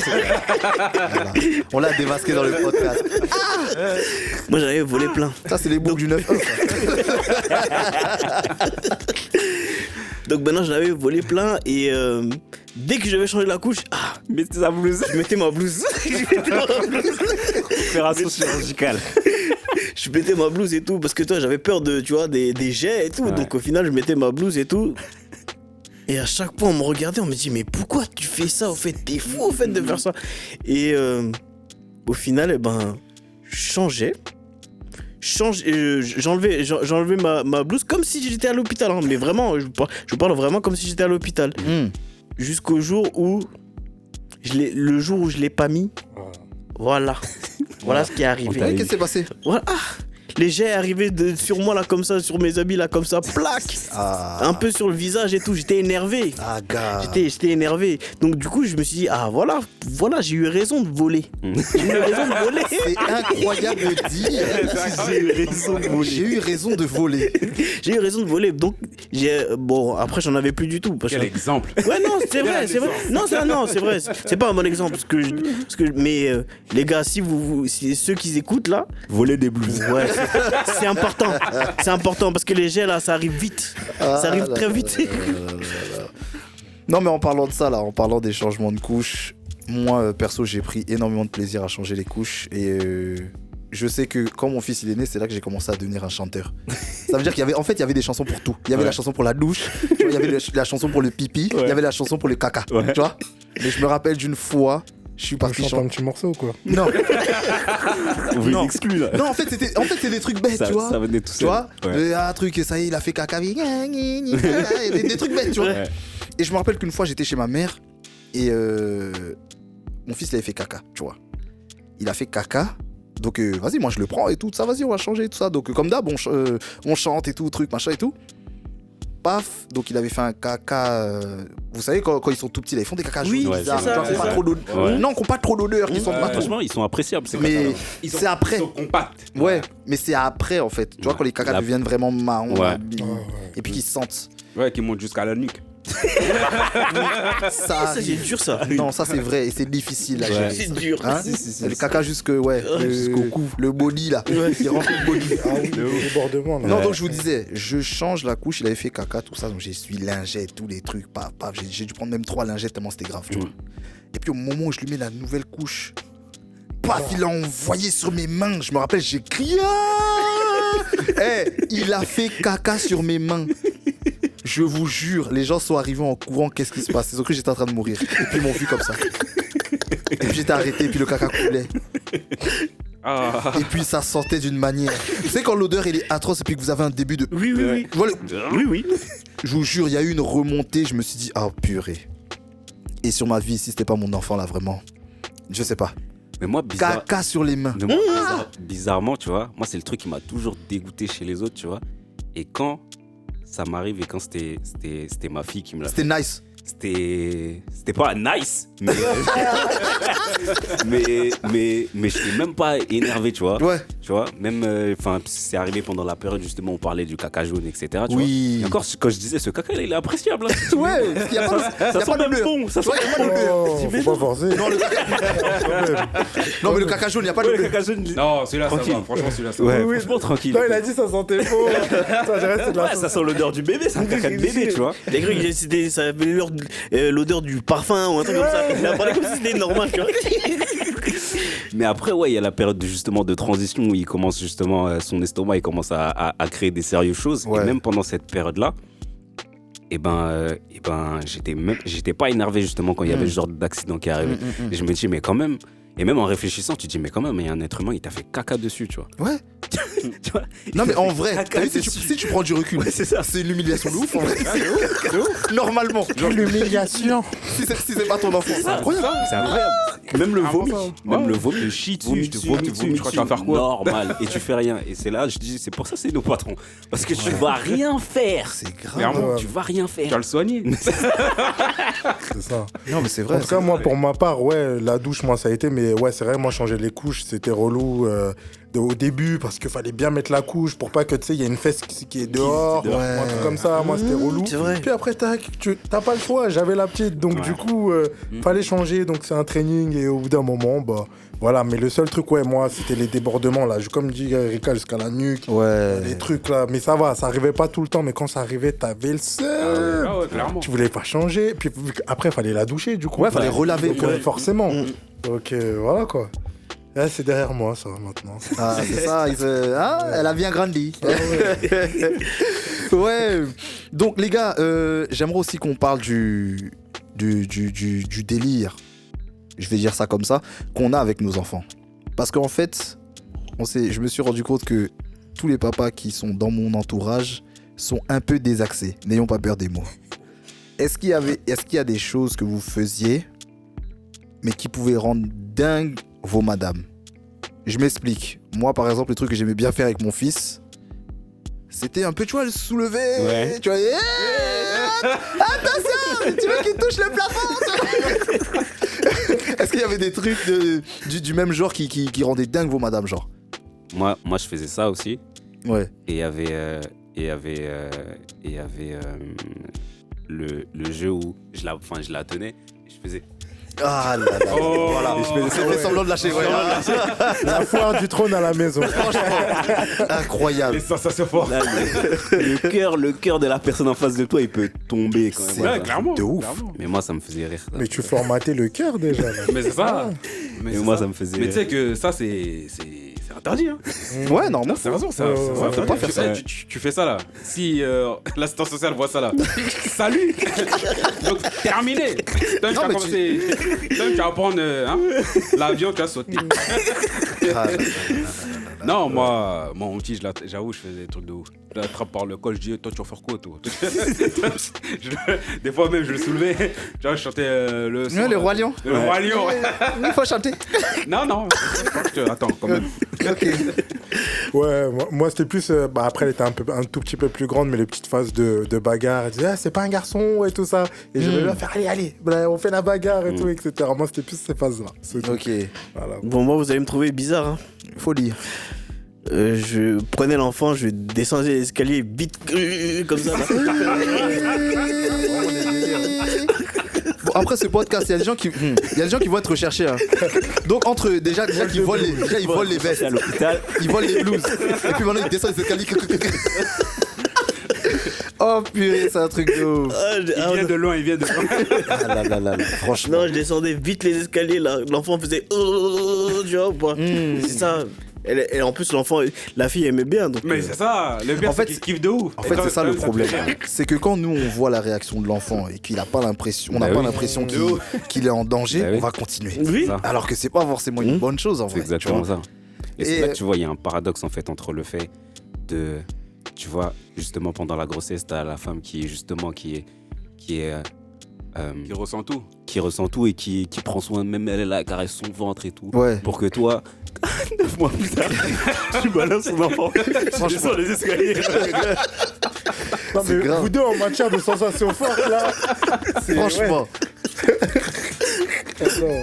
Voilà. On l'a démasqué dans le podcast. Moi j'en avais volé plein. Ça, c'est les boucles du 9-1. Donc maintenant j'en avais volé plein et dès que je devais changer la couche, Mettez sa blouse. je mettais ma blouse. Opération chirurgicale. Je mettais ma blouse et tout parce que toi j'avais peur des jets et tout. Ouais. Donc au final je mettais ma blouse et tout. Et à chaque fois on me regardait, on me dit mais pourquoi tu fais ça au fait? T'es fou au fait de faire ça. Et au final je changeais. J'enlevais ma blouse comme si j'étais à l'hôpital, hein. Mais vraiment, je parle vraiment comme si j'étais à l'hôpital. Jusqu'au jour où le jour où je l'ai pas mis, voilà ce qui est arrivé. Qu'est-ce qui s'est passé? Voilà. Les jets arrivaient sur moi là comme ça, sur mes habits là comme ça, plaque. Un peu sur le visage et tout. J'étais énervé. Gars. J'étais énervé. Donc du coup je me suis dit voilà, voilà, j'ai eu raison de voler. J'ai eu raison de voler. C'est incroyable de dire. J'ai eu raison de voler. J'ai eu raison de voler. J'ai eu raison de voler. Donc, bon, après, j'en avais plus du tout. Quel exemple? Ouais, non, c'est vrai. Non, c'est vrai. C'est pas un bon exemple. Mais les gars, si ceux qui écoutent là, voler des blues. Ouais, c'est important. C'est important parce que les jets là, ça arrive vite. Ça arrive très vite. Non, mais en parlant de ça, là, en parlant des changements de couches, moi, perso, j'ai pris énormément de plaisir à changer les couches. Et je sais que quand mon fils il est né, c'est là que j'ai commencé à devenir un chanteur. Ça veut dire qu'il y avait des chansons pour tout. Il y avait la chanson pour la douche, tu vois, il y avait la chanson pour le pipi, il y avait la chanson pour le caca. Tu vois. Mais je me rappelle d'une fois, je suis parti chanter un petit morceau, quoi. Non. On vous exclut là. Non, en fait, c'est des trucs bêtes, tu vois. Ça venait tout seul. Tu vois, un truc, ça y est, il a fait caca. Des trucs bêtes, tu vois. Ouais. Et je me rappelle qu'une fois, j'étais chez ma mère et mon fils, il avait fait caca, tu vois. Il a fait caca. Donc, vas-y, moi, je le prends et tout. Ça, vas-y, on va changer tout ça. Donc, comme d'hab, on chante et tout, truc, machin et tout. Paf, donc il avait fait un caca. Vous savez, quand ils sont tout petits, là, ils font des cacas jaunes. C'est ça. Non, qui n'ont pas trop d'odeur. Franchement, ils sont appréciables. Mais c'est après. Ils sont compacts. Ouais, mais c'est après, en fait. Tu vois, quand les cacas deviennent vraiment marrons. Et puis qu'ils se sentent. Ouais, qui montent jusqu'à la nuque. Ça c'est dur, ça. Non, ça c'est vrai et c'est difficile. C'est dur. Hein, le caca jusqu'au cou, le body là. Il rentre le body. Le débordement. Non, donc je vous disais, je change la couche, il avait fait caca, tout ça, donc j'essuie lingette, tous les trucs, paf, j'ai dû prendre même 3 lingettes tellement c'était grave, tu vois. Et puis au moment où je lui mets la nouvelle couche, paf, il l'a envoyé sur mes mains. Je me rappelle, j'ai crié. Il a fait caca sur mes mains. Je vous jure, les gens sont arrivés en courant, qu'est-ce qui se passe? Ils ont cru que j'étais en train de mourir. Et puis ils m'ont vu comme ça. Et puis j'étais arrêté, et puis le caca coulait. Et puis ça sentait d'une manière. Tu sais quand l'odeur elle est atroce et puis que vous avez un début de... Oui. Voilà. Oui. Je vous jure, il y a eu une remontée, je me suis dit, purée. Et sur ma vie, si c'était pas mon enfant là, vraiment, je sais pas. Mais moi, caca sur les mains. Mais moi, bizarrement, tu vois, moi c'est le truc qui m'a toujours dégoûté chez les autres, tu vois. Et quand ça m'arrive et quand c'était ma fille qui me l'a fait. C'était nice. C'était pas nice, mais je suis même pas énervé, tu vois. Ouais. Tu vois, même c'est arrivé pendant la période justement où on parlait du caca jaune, etc. Tu oui. vois. Et encore quand je disais ce caca, il est appréciable. Hein. Ouais. Ça sent même bon. Ça sent pas de faut pas forcer. Non mais le caca jaune, il y a pas de caca jaune. Non, celui-là ça va. Franchement, celui-là ça va. Oui, franchement tranquille. Non, il a dit ça sentait faux. Ça sent l'odeur du bébé, c'est un caca de bébé, tu vois. Les gars, ça avait l'odeur du parfum ou un truc comme ça. Il a parlé comme si c'était normal, tu vois. Mais après, ouais, il y a la période justement de transition où il commence justement, son estomac, il commence à créer des sérieuses choses. Ouais. Et même pendant cette période-là, j'étais pas énervé justement quand il y avait ce genre d'accident qui arrivait. Et je me dis, mais quand même, et même en réfléchissant, tu te dis, mais quand même, il y a un être humain, il t'a fait caca dessus, tu vois. Ouais. Tu vois, non mais en vrai, si tu prends du recul, ouais, c'est l'humiliation de ouf en vrai. C'est ouf. Normalement. L'humiliation. Si c'est pas ton enfant, c'est incroyable. C'est incroyable. Même le vomi. Même le vomi. Tu chies dessus, tu crois que tu vas faire quoi? Normal. Et tu fais rien. Et c'est là, je dis, c'est pour ça c'est nos patrons. Parce que tu vas rien faire. C'est grave. Tu vas rien faire. Tu vas le soigner. C'est ça. Non mais c'est vrai. En tout cas, moi pour ma part, ouais, la douche, moi ça a été, mais ouais, c'est vrai, moi changer les couches, c'était relou. Au début parce qu'il fallait bien mettre la couche pour pas que tu sais il y a une fesse qui est dehors, un truc comme ça. Moi c'était relou. C'est vrai. Puis après t'as pas le choix, j'avais la petite donc du coup fallait changer, donc c'est un training et au bout d'un moment bah voilà. Mais le seul truc moi c'était les débordements là, comme dit Erika, jusqu'à la nuque, les trucs là, mais ça va, ça arrivait pas tout le temps, mais quand ça arrivait t'avais le seum. Clairement. Tu voulais pas changer, puis après fallait la doucher du coup, fallait relaver donc, forcément. Donc voilà quoi. Ah, c'est derrière moi, ça, maintenant. Ah, c'est ça. Elle a bien grandi. Ouais. Donc, les gars, j'aimerais aussi qu'on parle du délire, je vais dire ça comme ça, qu'on a avec nos enfants. Parce qu'en fait, je me suis rendu compte que tous les papas qui sont dans mon entourage sont un peu désaxés. N'ayons pas peur des mots. Est-ce qu'il y a des choses que vous faisiez, mais qui pouvaient rendre dingue vos madames? Je m'explique. Moi, par exemple, le truc que j'aimais bien faire avec mon fils, c'était un peu, tu vois, le soulever. Tu vois, attention, tu veux qu'il touche le plafond. Est-ce qu'il y avait des trucs du même genre qui rendaient dingue vos madames, genre? Moi, je faisais ça aussi. Ouais. Et il y avait le jeu où je la tenais et je faisais. Ah là là. Voilà. Je faisais semblant de lâcher. La foire du trône à la maison. Franchement, incroyable. Les sensations fortes. Là, le cœur de la personne en face de toi, il peut tomber quand même. Ouais, clairement. De ouf. Clairement. Mais moi, ça me faisait rire. Mais tu formatais le cœur déjà. Là. Mais c'est ça. Mais moi, ça me faisait Mais rire. tu sais que ça, c'est interdit. Hein. Ouais, normalement. C'est raison, ça. faut pas faire ça. Tu fais ça là. Si l'assistance sociale voit ça là. Salut. Donc, terminé. Toi, tu vas prendre l'avion, tu vas sauter. Non, moi, mon petit, j'avoue, je faisais des trucs de ouf. Je l'attrape par le col, je dis, toi, tu vas faire quoi, toi? Des fois même, je le soulevais. Tu vois, je chantais le son. Le Roi Lion. Le Roi Lion. Il faut chanter. Non. Attends, quand même. Ok. Ouais, moi c'était plus. Après, elle était un tout petit peu plus grande, mais les petites phases de bagarre. Elle disait, c'est pas un garçon et tout ça. Et je vais bien faire, allez, on fait la bagarre et tout, etc. Moi, c'était plus ces phases-là. Ok. Voilà. Bon, moi, vous allez me trouver bizarre. Hein. Faut lire. Je prenais l'enfant, je descendais l'escalier vite, comme ça. Là. Bon, après ce podcast, il y a des gens qui vont être recherchés. Hein. Donc entre déjà qu'ils volent ils volent les vestes, à l'hôpital. ils volent les blouses, et puis maintenant ils descendent les escaliers. Oh purée, c'est un truc de ouf. Il vient de loin. Ah là. Franchement. Non, je descendais vite les escaliers, là. L'enfant faisait tu vois ou pas. C'est ça. Et en plus, la fille aimait bien. Donc, Mais c'est ça, le pire, en fait, c'est qu'il kiffe de ouf. En fait, c'est ça le problème. C'est que quand nous, on voit la réaction de l'enfant et qu'il n'a pas l'impression, on n'a pas l'impression qu'il est en danger, on va continuer. Oui. Alors que c'est pas forcément une bonne chose en vrai. C'est exactement ça. Et c'est là que tu vois, il y a un paradoxe en fait entre le fait de, tu vois, justement pendant la grossesse, t'as la femme qui ressent tout. Qui ressent tout et qui prend soin, même elle là, caresse son ventre et tout. Ouais. Pour que toi, 9 mois plus tard, tu balances son enfant. Tu descends les escaliers. Non, mais grave. vous deux en matière de sensations fortes là. Franchement. Ouais.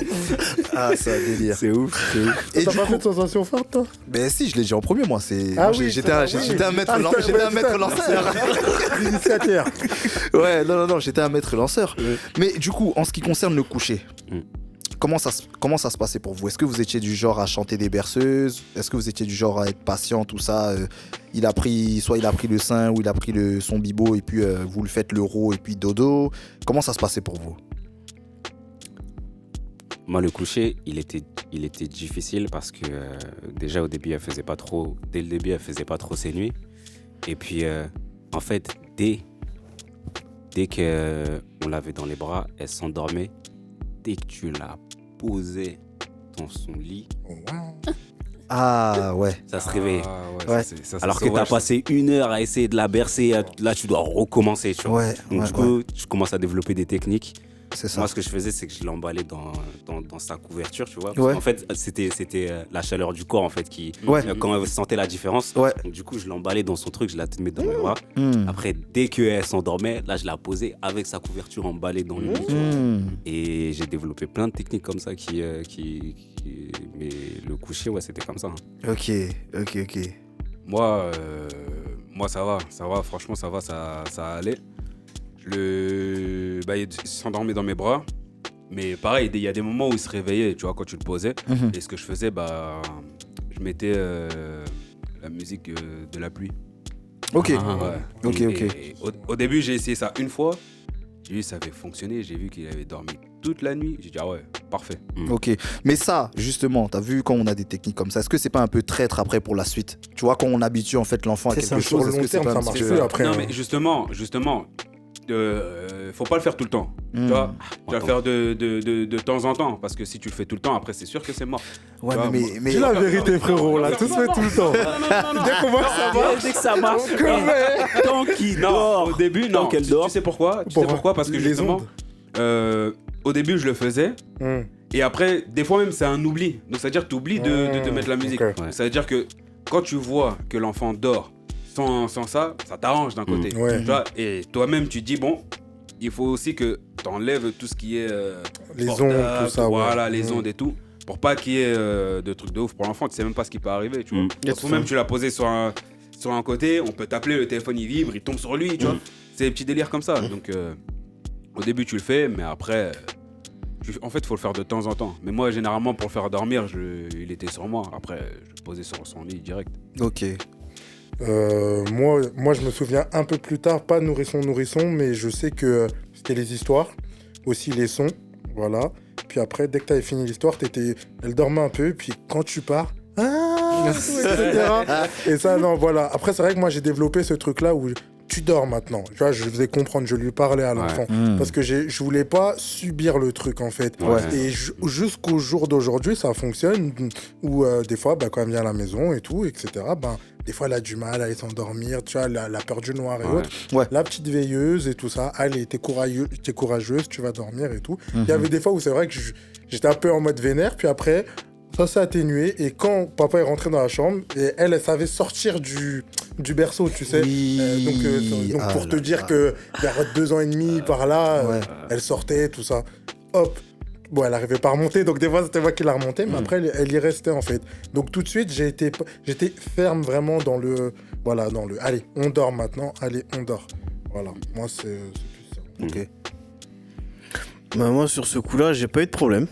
Ah, c'est un délire. C'est ouf. Et T'as du pas coup, fait de sensations fortes toi? ben si, je l'ai dit en premier, moi. J'étais un maître lanceur. L'initiateur. Ouais, non, j'étais un maître lanceur. Mais du coup, en ce qui concerne le coucher, comment ça se passait pour vous? Est-ce que vous étiez du genre à chanter des berceuses? Est-ce que vous étiez du genre à être patient, tout ça? Soit il a pris le sein ou il a pris son bibeau et puis vous le faites l'euro et puis dodo. Comment ça se passait pour vous? Moi, le coucher, il était difficile parce que déjà au début, dès le début, elle faisait pas trop ses nuits. Et puis, en fait, dès qu'on l'avait dans les bras, elle s'endormait. Dès que tu la posais dans son lit, Ah ouais. ça se réveillait. Ouais. Alors que tu as passé 1 heure à essayer de la bercer, là, tu dois recommencer. Tu vois. Ouais. Donc, du coup, tu commences à développer des techniques. C'est ça. Moi, ce que je faisais, c'est que je l'emballais dans sa couverture, tu vois. Ouais. En fait, c'était la chaleur du corps, en fait, qui, Ouais. quand elle sentait la différence. Ouais. Donc, du coup, je l'emballais dans son truc, je la tenais dans mes bras. Mmh. Après, dès qu'elle s'endormait, là, je la posais avec sa couverture emballée dans le lit. tu vois. Mmh. Et j'ai développé plein de techniques comme ça mais le coucher, ouais, c'était comme ça. Hein. Ok. Moi, ça va, franchement, ça va, ça allait. Il s'endormait dans mes bras, mais pareil, il y a des moments où il se réveillait, tu vois, quand tu le posais. Et ce que je faisais, je mettais la musique de la pluie. Ok. Ouais. Ok. Et au début, j'ai essayé ça une fois. J'ai vu que ça avait fonctionné. J'ai vu qu'il avait dormi toute la nuit. J'ai dit, ah ouais, parfait. Ok. Mais ça, justement, t'as vu quand on a des techniques comme ça, est-ce que c'est pas un peu traître après pour la suite? Tu vois, quand on habitue en fait l'enfant à C'est quelque ça, sur chose, le est-ce long que c'est terme, pas ça un marche petit plus peu... après. Non, mais justement, faut pas le faire tout le temps. Tu vois, tu vas le faire de temps en temps. Parce que si tu le fais tout le temps, après, c'est sûr que c'est mort. Ouais, Tu vois, mais... Dis la vérité, frérot, là, tout se fait tout le temps. Dès qu'on voit que ça marche, Dès que ça marche, tant qu'il dort. Au début, Tant non. qu'elle dort. Tu sais pourquoi? Parce que Les justement, au début, je le faisais. Et après, des fois même, c'est un oubli. Donc, c'est-à-dire que tu oublies de mettre la musique. ok. Ouais. C'est-à-dire que quand tu vois que l'enfant dort sans ça, ça t'arrange d'un côté. Ouais. Tu vois, et toi-même, tu te dis, bon, il faut aussi que tu enlèves tout ce qui est les ondes, tout ça. Voilà, les ondes et tout, pour pas qu'il y ait de trucs de ouf pour l'enfant. Tu sais même pas ce qui peut arriver, tu vois. Parce que même tu l'as posé sur un côté, on peut t'appeler, le téléphone il vibre, il tombe sur lui, tu vois. C'est des petits délires comme ça. Donc au début tu le fais, mais après, en fait, il faut le faire de temps en temps. Mais moi, généralement, pour le faire dormir, il était sur moi. Après, je le posais sur son lit direct. Ok. Moi, je me souviens un peu plus tard, pas nourrisson, mais je sais que c'était les histoires, aussi les sons, voilà. Puis après, dès que tu avais fini l'histoire, elle dormait un peu, puis quand tu pars, etc. Et ça, non, voilà. Après, c'est vrai que moi, j'ai développé ce truc-là où tu dors maintenant. Tu vois, je faisais comprendre, je lui parlais à l'enfant. Parce que je voulais pas subir le truc, en fait. Ouais. Et jusqu'au jour d'aujourd'hui, ça fonctionne. Où des fois, quand elle vient à la maison et tout, etc., des fois, elle a du mal à aller s'endormir. Tu vois, la peur du noir et autres. Ouais. La petite veilleuse et tout ça. Allez, t'es courageuse, tu vas dormir et tout. Il y avait des fois où c'est vrai que j'étais un peu en mode vénère. Puis après, ça s'est atténué. Et quand papa est rentré dans la chambre, et elle savait sortir du berceau, tu sais. Oui. Donc pour te dire que vers 2 ans et demi, par là, elle sortait, tout ça. Hop. Bon, elle n'arrivait pas à remonter, donc des fois c'était moi qui la remontais, mais après elle y restait en fait. Donc tout de suite, j'étais ferme vraiment dans le allez, on dort maintenant, allez, on dort. Voilà, moi c'est plus ça. Ok. Moi, sur ce coup-là, j'ai pas eu de problème.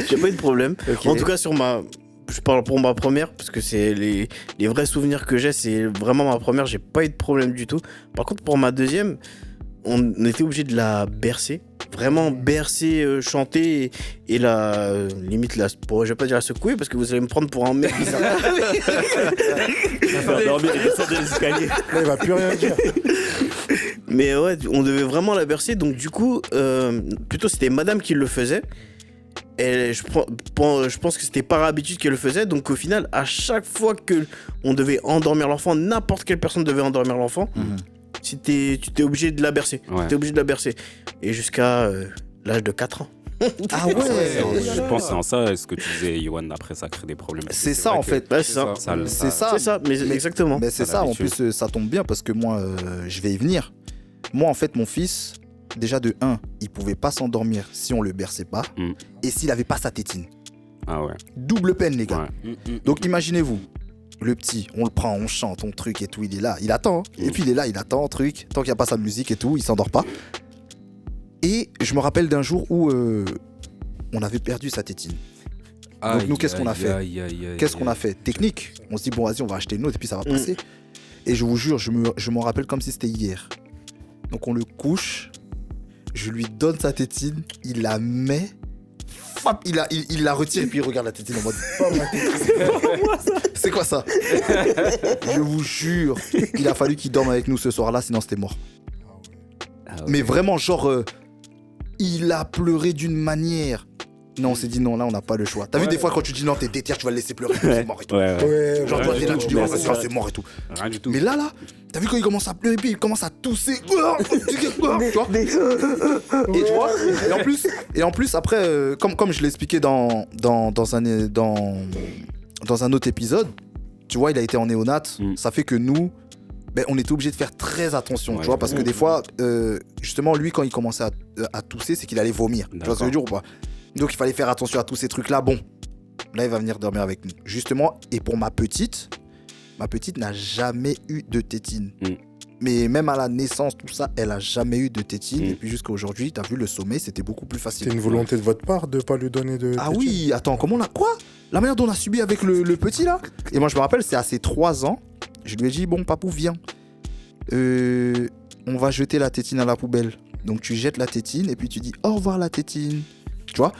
J'ai pas eu de problème. Okay. En tout cas, je parle pour ma première, parce que c'est les vrais souvenirs que j'ai, c'est vraiment ma première, j'ai pas eu de problème du tout. Par contre, pour ma deuxième, on était obligé de la bercer. Vraiment bercer, chanter et limite je vais pas dire la secouer parce que vous allez me prendre pour un mec bizarre. Il va faire dormir et descendre les escaliers. Il va plus rien dire. Mais ouais, on devait vraiment la bercer, donc du coup, plutôt c'était madame qui le faisait. Et je pense que c'était par habitude qu'elle le faisait, donc au final, à chaque fois que on devait endormir l'enfant, n'importe quelle personne devait endormir l'enfant, tu t'es obligé de la bercer. Ouais. T'es obligé de la bercer. Et jusqu'à l'âge de 4 ans. Ah ouais. Je pense que c'est en ça, ce que tu disais, Yoann, après ça crée des problèmes. C'est ça en fait. Ouais, c'est ça, mais exactement. Mais c'est ça, en plus ça tombe bien parce que moi, je vais y venir. Moi en fait, mon fils, déjà de 1, il pouvait pas s'endormir si on le berçait pas et s'il avait pas sa tétine. Ah ouais. Double peine les gars. Ouais. Donc imaginez-vous. Le petit, on le prend, on chante, on truc et tout, il est là, il attend. Et puis il est là, il attend, truc. Tant qu'il n'y a pas sa musique et tout, il s'endort pas. Et je me rappelle d'un jour où on avait perdu sa tétine. Donc nous, qu'est-ce qu'on a fait ? Qu'est-ce qu'on a fait ? Technique. On se dit, bon, vas-y, on va acheter une autre et puis ça va passer. Et je vous jure, je m'en rappelle comme si c'était hier. Donc on le couche, je lui donne sa tétine, il la met... Il la retire et puis il regarde la tétine en mode c'est quoi ça? Je vous jure, il a fallu qu'il dorme avec nous ce soir-là, sinon c'était mort. Mais vraiment, genre, il a pleuré d'une manière. Non, on s'est dit non, là on n'a pas le choix. T'as vu des fois quand tu dis non, t'es déter, tu vas le laisser pleurer, c'est mort et tout. Genre toi t'es là, tu dis c'est mort et tout. Rien du tout. Mais là, t'as vu quand il commence à pleurer, puis il commence à tousser. Tu vois. Et en plus après, comme je l'ai expliqué dans un autre épisode, tu vois, il a été en néonat. Ça fait que nous, on était obligé de faire très attention, tu vois, parce que des fois, justement, lui quand il commençait à tousser, c'est qu'il allait vomir. Tu vois ce que je veux dire ou pas? Donc il fallait faire attention à tous ces trucs là. Bon, là il va venir dormir avec nous. Justement, et pour ma petite n'a jamais eu de tétine. Mais même à la naissance, tout ça, elle a jamais eu de tétine. Et puis jusqu'à aujourd'hui, t'as vu, le sommeil, c'était beaucoup plus facile. C'est une volonté de votre part de pas lui donner de tétine. Ah oui, attends, comment on a... Quoi? La manière dont on a subi avec le petit là? Et moi je me rappelle, c'est à ses 3 ans, je lui ai dit, bon papou, viens. On va jeter la tétine à la poubelle. Donc tu jettes la tétine et puis tu dis, au revoir la tétine. Tu vois?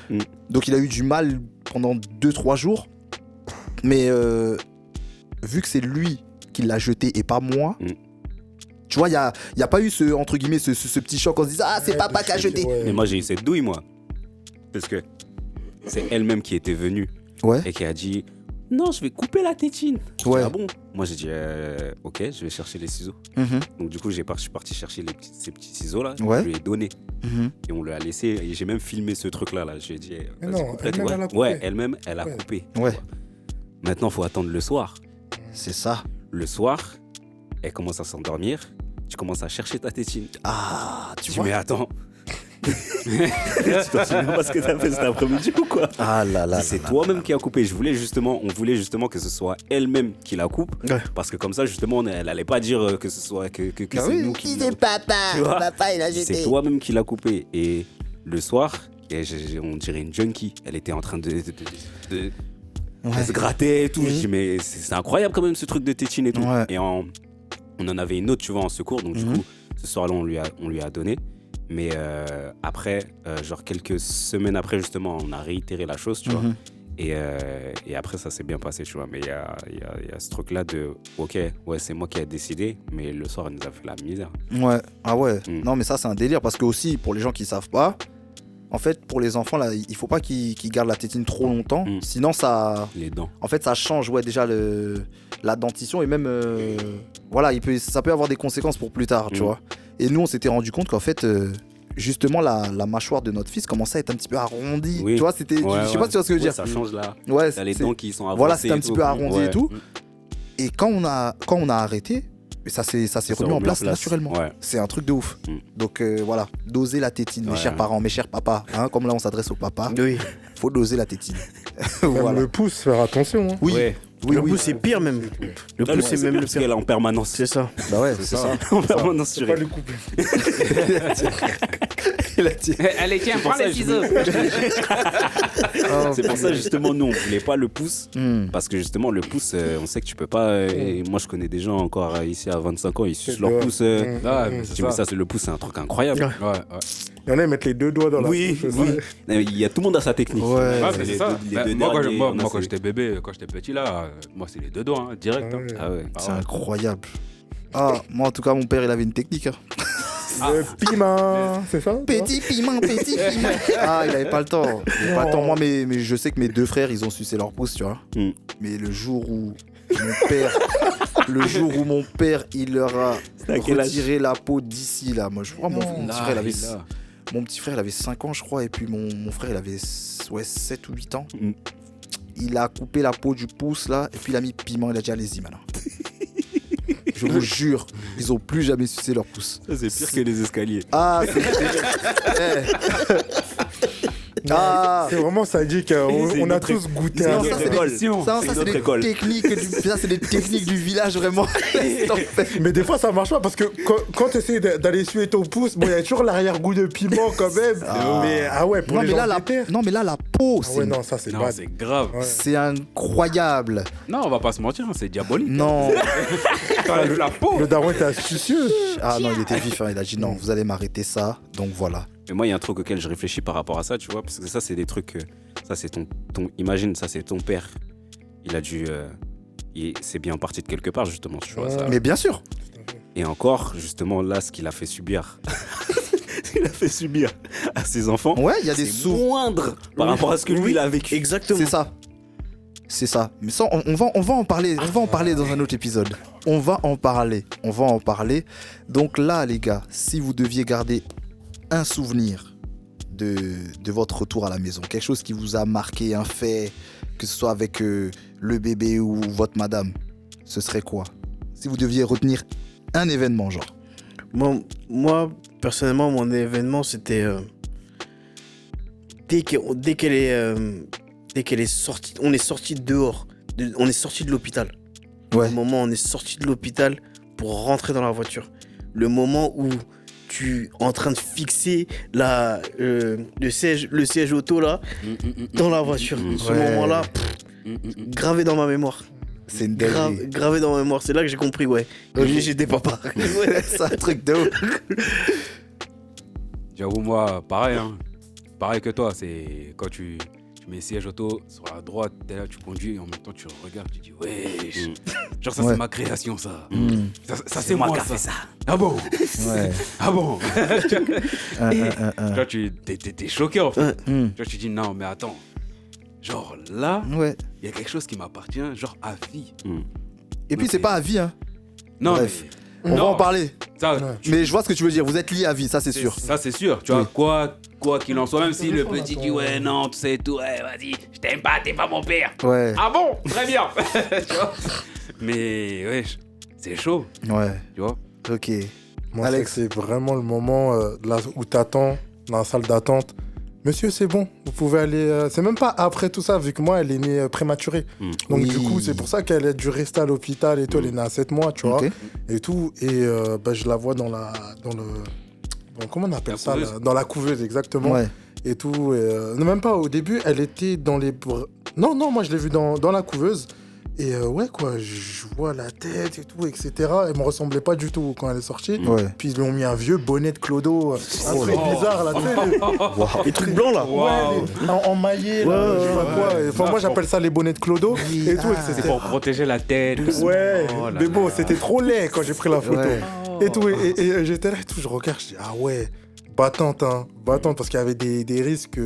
Donc il a eu du mal pendant 2-3 jours. Mais vu que c'est lui qui l'a jeté et pas moi, tu vois, il y a pas eu ce, entre guillemets, ce petit choc en se disant, ah, c'est papa qui a jeté. Mais moi j'ai eu cette douille, moi. Parce que c'est elle-même qui était venue et qui a dit, non, je vais couper la tétine. Ouais. Ah bon? Moi j'ai dit, ok, je vais chercher les ciseaux. Donc du coup, je suis parti chercher ces petits ciseaux là. Je lui ai donné. Et on l'a laissé. Et j'ai même filmé ce truc là. Je lui ai dit, elle-même, elle a coupé. Ouais. Maintenant, il faut attendre le soir. C'est ça. Le soir, elle commence à s'endormir. tu commences à chercher ta tétine. Ah, tu dis, vois. mais attends. Tu t'en souviens pas ce que t'as fait cet après-midi ou quoi? Ah là là. C'est toi-même qui a coupé. On voulait justement que ce soit elle-même qui la coupe. Ouais. Parce que comme ça, justement, elle allait pas dire que ce soit que Ah c'est oui, nous qui. C'est papa. Tu vois, Papa, il a jeté. c'est toi-même qui l'a coupé. Et le soir, on dirait une junkie. Elle était en train de Ouais. se gratter et tout. Je dis, mais c'est incroyable quand même ce truc de tétine et tout. Ouais. Et on en avait une autre, tu vois, en secours. Donc, du coup, ce soir-là, on lui a donné. Mais après, genre quelques semaines après, justement, on a réitéré la chose, tu vois. Et après, ça s'est bien passé, tu vois. Mais il y a ce truc-là de, ok, ouais, c'est moi qui ai décidé, mais le soir, elle nous a fait la misère. Ouais, ah ouais. Non, mais ça, c'est un délire parce que aussi, pour les gens qui savent pas, en fait, pour les enfants, là, il faut pas qu'ils gardent la tétine trop longtemps. Sinon, ça. Les dents. En fait, ça change, ouais, déjà la dentition et même. Voilà, ça peut avoir des conséquences pour plus tard, tu vois. Et nous, on s'était rendu compte qu'en fait. Justement, la mâchoire de notre fils commençait à être un petit peu arrondie. Oui. Tu vois, c'était. Ouais, je sais pas si tu vois ce que je veux dire. Ça change là. Ouais, T'as les dents qui sont avancées. Voilà, c'était un petit peu arrondi Ouais. et tout. Et quand on a arrêté, ça s'est remis en place naturellement. Ouais. C'est un truc de ouf. Donc voilà, doser la tétine, mes chers parents, mes chers papas. Hein, comme là, on s'adresse au papa. Oui. Faut doser la tétine. Même Voilà. le pouce, faire attention. Hein. Oui. Ouais. Oui, Le oui. pouce, c'est pire même. Le pouce, c'est même le parce qu'elle pire. est en permanence. C'est ça. Bah ouais, c'est ça. En permanence Faut sur pas elle. lui couper. Allez, tiens, prends les ciseaux. Oh, C'est pour ça, justement, nous, on voulait pas le pouce. Hmm. Parce que, justement, le pouce, on sait que tu peux pas. Et moi, je connais des gens encore ici à 25 ans, ils sucent leur pouce. Ouais, mais Je dis, mais ça, c'est le pouce, c'est un truc incroyable. Ouais. Il y en a, ils mettent les deux doigts dans la Oui, bouche. oui. Il y a tout le monde a sa technique. Ouais. Ouais, mais les c'est ça. deux- les Bah, deux moi, derniers, on a quand ces- j'étais bébé, quand j'étais petit là, moi c'est les deux doigts, hein, direct. hein. Ah ouais. C'est incroyable. Ah, moi en tout cas, mon père, il avait une technique. Hein. Le piment, c'est ça? Petit piment, petit piment. Ah, il avait pas le temps. Il avait pas le temps. Moi, mais je sais que mes deux frères, ils ont sucé leur pouce, tu vois. Mais le jour où mon père, il leur a à quel âge retiré la peau d'ici, là. Moi, je crois, mon petit frère, il avait... Là. Mon petit frère, il avait 5 ans, je crois, et puis mon frère, il avait 7 ou 8 ans. Il a coupé la peau du pouce, là, et puis il a mis piment, il a dit, allez-y, maintenant. Je vous jure, ils ont plus jamais sucé leur pouce. Ça, c'est pire que les escaliers. Ah, c'est... Ah, C'est vraiment sadique. On a tous goûté à Non, ça. ça, c'est des techniques du village, vraiment. Mais des fois, ça marche pas parce que quand tu essaies d'aller suer ton pouce, bon, il y a toujours l'arrière-goût de piment quand même. Mais ouais, pour non, les mais gens là, déter. non, mais là, la peau, Ah ouais, non, ça c'est Non, bad. c'est grave. Ouais. c'est incroyable. Non, on va pas se mentir, hein, c'est diabolique. Non. Quand elle la peau. Le daron était astucieux. Ah non, il était vif, hein. Il a dit non, vous allez m'arrêter ça, donc voilà. Mais moi, il y a un truc auquel je réfléchis par rapport à ça, tu vois, parce que ça, c'est des trucs. Ça, c'est ton. Imagine, ça, c'est ton père. Il a dû. C'est bien parti de quelque part, justement, tu vois. Ça. Mais bien sûr. Et encore, justement, là, ce qu'il a fait subir. Il a fait subir à ses enfants. Ouais, il y a des c'est moindre par rapport à ce que lui, il a vécu. Exactement. C'est ça. C'est ça. Mais ça, on va en parler. On va en parler dans un autre épisode. On va en parler. Donc là, les gars, si vous deviez garder un souvenir de votre retour à la maison, quelque chose qui vous a marqué, un fait, que ce soit avec le bébé ou votre madame, ce serait quoi? Si vous deviez retenir un événement, genre. Moi, personnellement, mon événement, c'était dès qu'elle est sortie, on est sorti dehors, on est sorti de l'hôpital. Ouais. Le moment où on est sorti de l'hôpital pour rentrer dans la voiture. Le moment où tu es en train de fixer le siège auto là dans la voiture. Ce Ouais. moment-là, gravé dans ma mémoire. C'est une dinguerie. Gravé dans ma mémoire. C'est là que j'ai compris, ouais. J'étais papa. Ouais, c'est un truc de ouf. J'avoue, moi, pareil, hein. Pareil que toi, c'est quand tu mets siège auto sur la droite, t'es là, tu conduis et en même temps tu regardes, tu dis wesh. Genre ça Ouais. c'est ma création ça. Ça c'est moi moi qui a ça. fait ça. Ah bon? Ouais. Ah bon? Un. Tu vois, t'es choqué en fait. Hmm. Tu vois, tu dis non mais attends. Genre là, Ouais. il y a quelque chose qui m'appartient, genre à vie. Et puis c'est pas à vie, hein. Non Bref. mais... On va en parler. Ça, Ouais. Mais je vois ce que tu veux dire. Vous êtes liés à vie, ça c'est sûr. Ça c'est sûr, tu vois, quoi qu'il en soit, même si le petit dit ouais non, tu sais tout, ouais vas-y, je t'aime pas, t'es pas mon père. Ouais. Ah bon? Très bien. Tu vois. Mais ouais, c'est chaud, Ouais. tu vois. Ok. Moi, Alex, c'est vraiment le moment où t'attends dans la salle d'attente. Monsieur, c'est bon, vous pouvez aller. C'est même pas après tout ça, vu que moi, elle est née prématurée. Donc, du coup, c'est pour ça qu'elle a dû rester à l'hôpital et tout. Elle est née à 7 mois, tu vois. Et tout. Et je la vois dans comment on appelle ça là, dans la couveuse, exactement. Ouais. Et tout. Non, même pas au début, elle était dans les. Non, moi, je l'ai vue dans la couveuse. Et je vois la tête et tout, etc. Elle me ressemblait pas du tout quand elle est sortie. Ouais. Puis ils lui ont mis un vieux bonnet de clodo, un truc bizarre là, tu sais. Les trucs blancs là. Ouais, en maillet, là, je sais pas quoi. Enfin, moi j'appelle ça les bonnets de clodo et tout. C'est pour protéger la tête. Ouais, mais bon, c'était trop laid quand j'ai pris la photo. Et tout, et j'étais là et tout, je regarde, je dis ah ouais, battante, parce qu'il y avait des risques.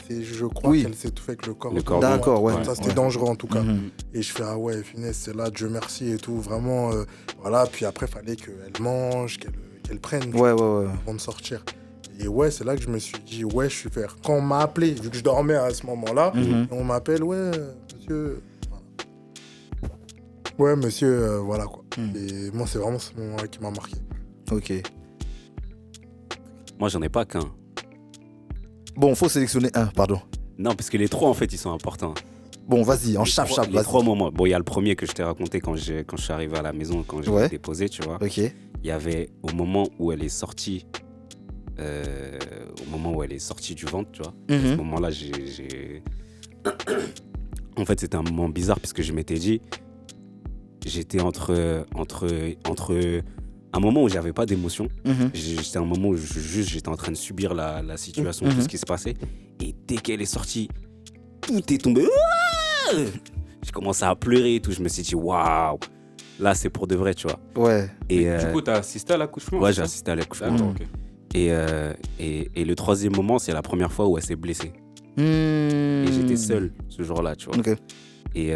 Je crois qu'elle s'est tout fait avec le corps. D'accord, ouais. Ça, c'était dangereux en tout cas. Et je fais, ah ouais, finesse, c'est là, Dieu merci et tout. Vraiment, voilà. Puis après, il fallait qu'elle mange, qu'elle prenne avant de sortir. Et ouais, c'est là que je me suis dit, ouais, je suis faire. Quand on m'a appelé, vu que je dormais à ce moment-là, on m'appelle, ouais, monsieur. Ouais, monsieur, voilà quoi. Et moi, c'est vraiment ce moment-là qui m'a marqué. Ok. Moi, j'en ai pas qu'un. Bon, faut sélectionner un, pardon. Non, parce que les trois, en fait, ils sont importants. Bon, vas-y, en chap. Les trois moments. Bon, il y a le premier que je t'ai raconté quand je suis arrivé à la maison, quand j'ai été déposé, tu vois. Ok. Il y avait au moment où elle est sortie, du ventre, tu vois. À ce moment-là, en fait, c'était un moment bizarre parce que je m'étais dit, j'étais entre un moment où j'avais pas d'émotion. C'était un moment où j'étais en train de subir la situation, tout ce qui se passait. Et dès qu'elle est sortie, tout est tombé. J'ai commencé à pleurer et tout. Je me suis dit, waouh, là c'est pour de vrai, tu vois. Ouais. Et du coup, t'as assisté à l'accouchement? Ouais, j'ai assisté à l'accouchement. Okay. Et le troisième moment, c'est la première fois où elle s'est blessée. Et j'étais seul ce jour-là, tu vois. Okay. Et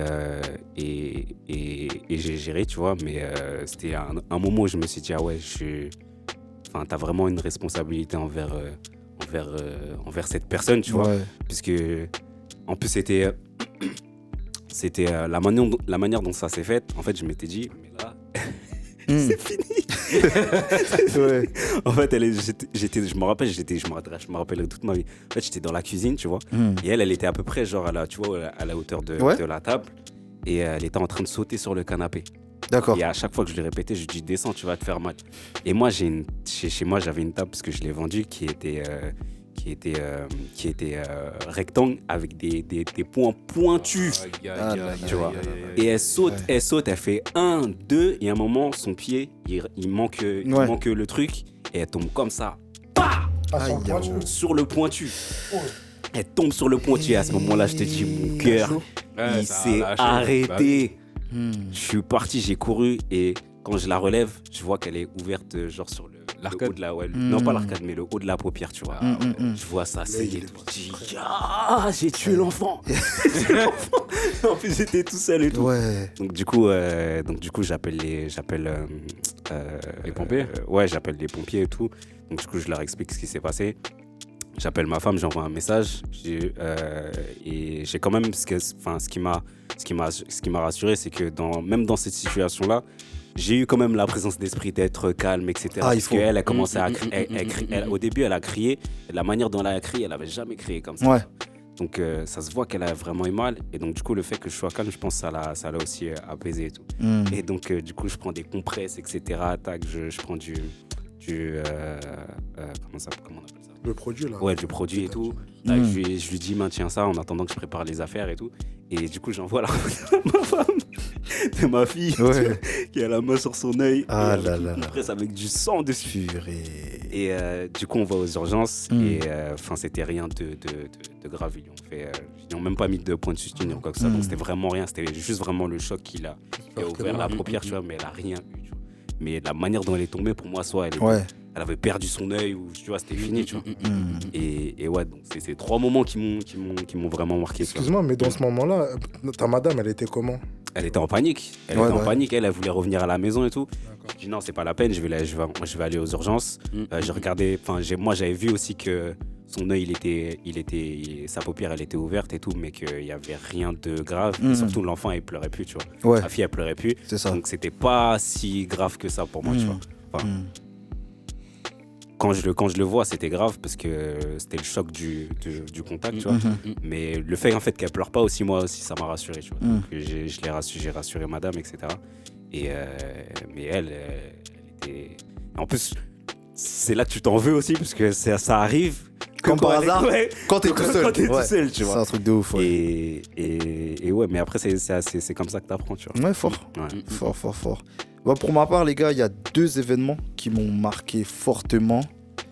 j'ai géré, tu vois, mais c'était un moment où je me suis dit, ah ouais, t'as vraiment une responsabilité envers cette personne, tu vois. Puisque, en plus, c'était la manière dont ça s'est fait. En fait, je m'étais dit, mais là, c'est fini. Ouais. En fait, je me rappelle toute ma vie. En fait, j'étais dans la cuisine, tu vois. Et elle était à peu près genre à la hauteur de la table. Et elle était en train de sauter sur le canapé. D'accord. Et à chaque fois que je lui répétais, je lui dis descends, tu vas te faire mal. Et moi, chez moi, j'avais une table parce que je l'ai vendue qui était rectangle avec des points pointus, tu vois. Et elle saute, elle fait 1, 2, et à un moment, son pied, il manque le truc, et elle tombe comme ça. Sur le pointu. Elle tombe sur le pointu, et à ce moment-là, je te dis, mon cœur, il s'est arrêté. Je suis parti, j'ai couru, et quand je la relève, je vois qu'elle est ouverte, genre sur le haut de la... Non, pas l'arcade, mais le haut de la paupière, tu vois. Je vois ça saigner tout. Je dis, j'ai tué l'enfant. En plus, j'étais tout seul et tout. Ouais. Donc du coup, j'appelle les pompiers. J'appelle les pompiers et tout. Donc du coup, je leur explique ce qui s'est passé. J'appelle ma femme, j'envoie un message. Et j'ai quand même ce qui m'a rassuré, c'est que même dans cette situation-là, j'ai eu quand même la présence d'esprit d'être calme, etc. Parce qu'elle a commencé à crier. Au début, elle a crié. Et la manière dont elle a crié, elle n'avait jamais crié comme ça. Ouais. Donc, ça se voit qu'elle a vraiment eu mal. Et donc, du coup, le fait que je sois calme, je pense que ça l'a aussi apaisé et tout. Et donc, du coup, je prends des compresses, etc. Je prends du comment on appelle ça? Le produit, là. Ouais, du produit et tout. Là, je lui dis, maintiens ça en attendant que je prépare les affaires et tout. Et du coup, j'envoie la photo à ma femme, de ma fille, qui a la main sur son œil. Ah là là. Après, avec du sang dessus. Et du coup, on va aux urgences. Et c'était rien de grave. Ils n'ont même pas mis de point de suture ou quoi que ça. Donc, c'était vraiment rien. C'était juste vraiment le choc qui a ouvert la paupière, tu vois. Mais elle n'a rien eu, tu vois. Mais la manière dont elle est tombée, pour moi, soit elle avait perdu son œil ou tu vois, c'était fini, tu vois. Et ouais, donc c'est ces trois moments qui m'ont vraiment marqué. Excuse-moi, mais dans ce moment-là, ta madame, elle était comment? Elle était en panique. Elle voulait revenir à la maison et tout. Je dis non, c'est pas la peine, je vais aller aux urgences. J'ai regardé, moi j'avais vu aussi que son œil, sa paupière, elle était ouverte et tout, mais qu'il y avait rien de grave. Et surtout, l'enfant, elle pleurait plus, tu vois. La fille, elle pleurait plus. C'est ça. Donc c'était pas si grave que ça pour moi, tu vois. quand je le vois, c'était grave parce que c'était le choc du contact, tu vois. Mais le fait en fait qu'elle pleure pas aussi, moi aussi, ça m'a rassuré, tu vois. Donc, j'ai rassuré madame, etc. Mais elle était... En plus, c'est là que tu t'en veux aussi parce que ça arrive... Comme par hasard, quand t'es tout seul. Quand t'es tout seul, tu vois. C'est un truc de ouf, ouais. Et ouais, mais après, c'est comme ça que t'apprends, tu vois. Ouais, fort. Fort. Bon, pour ma part, les gars, il y a 2 événements qui m'ont marqué fortement.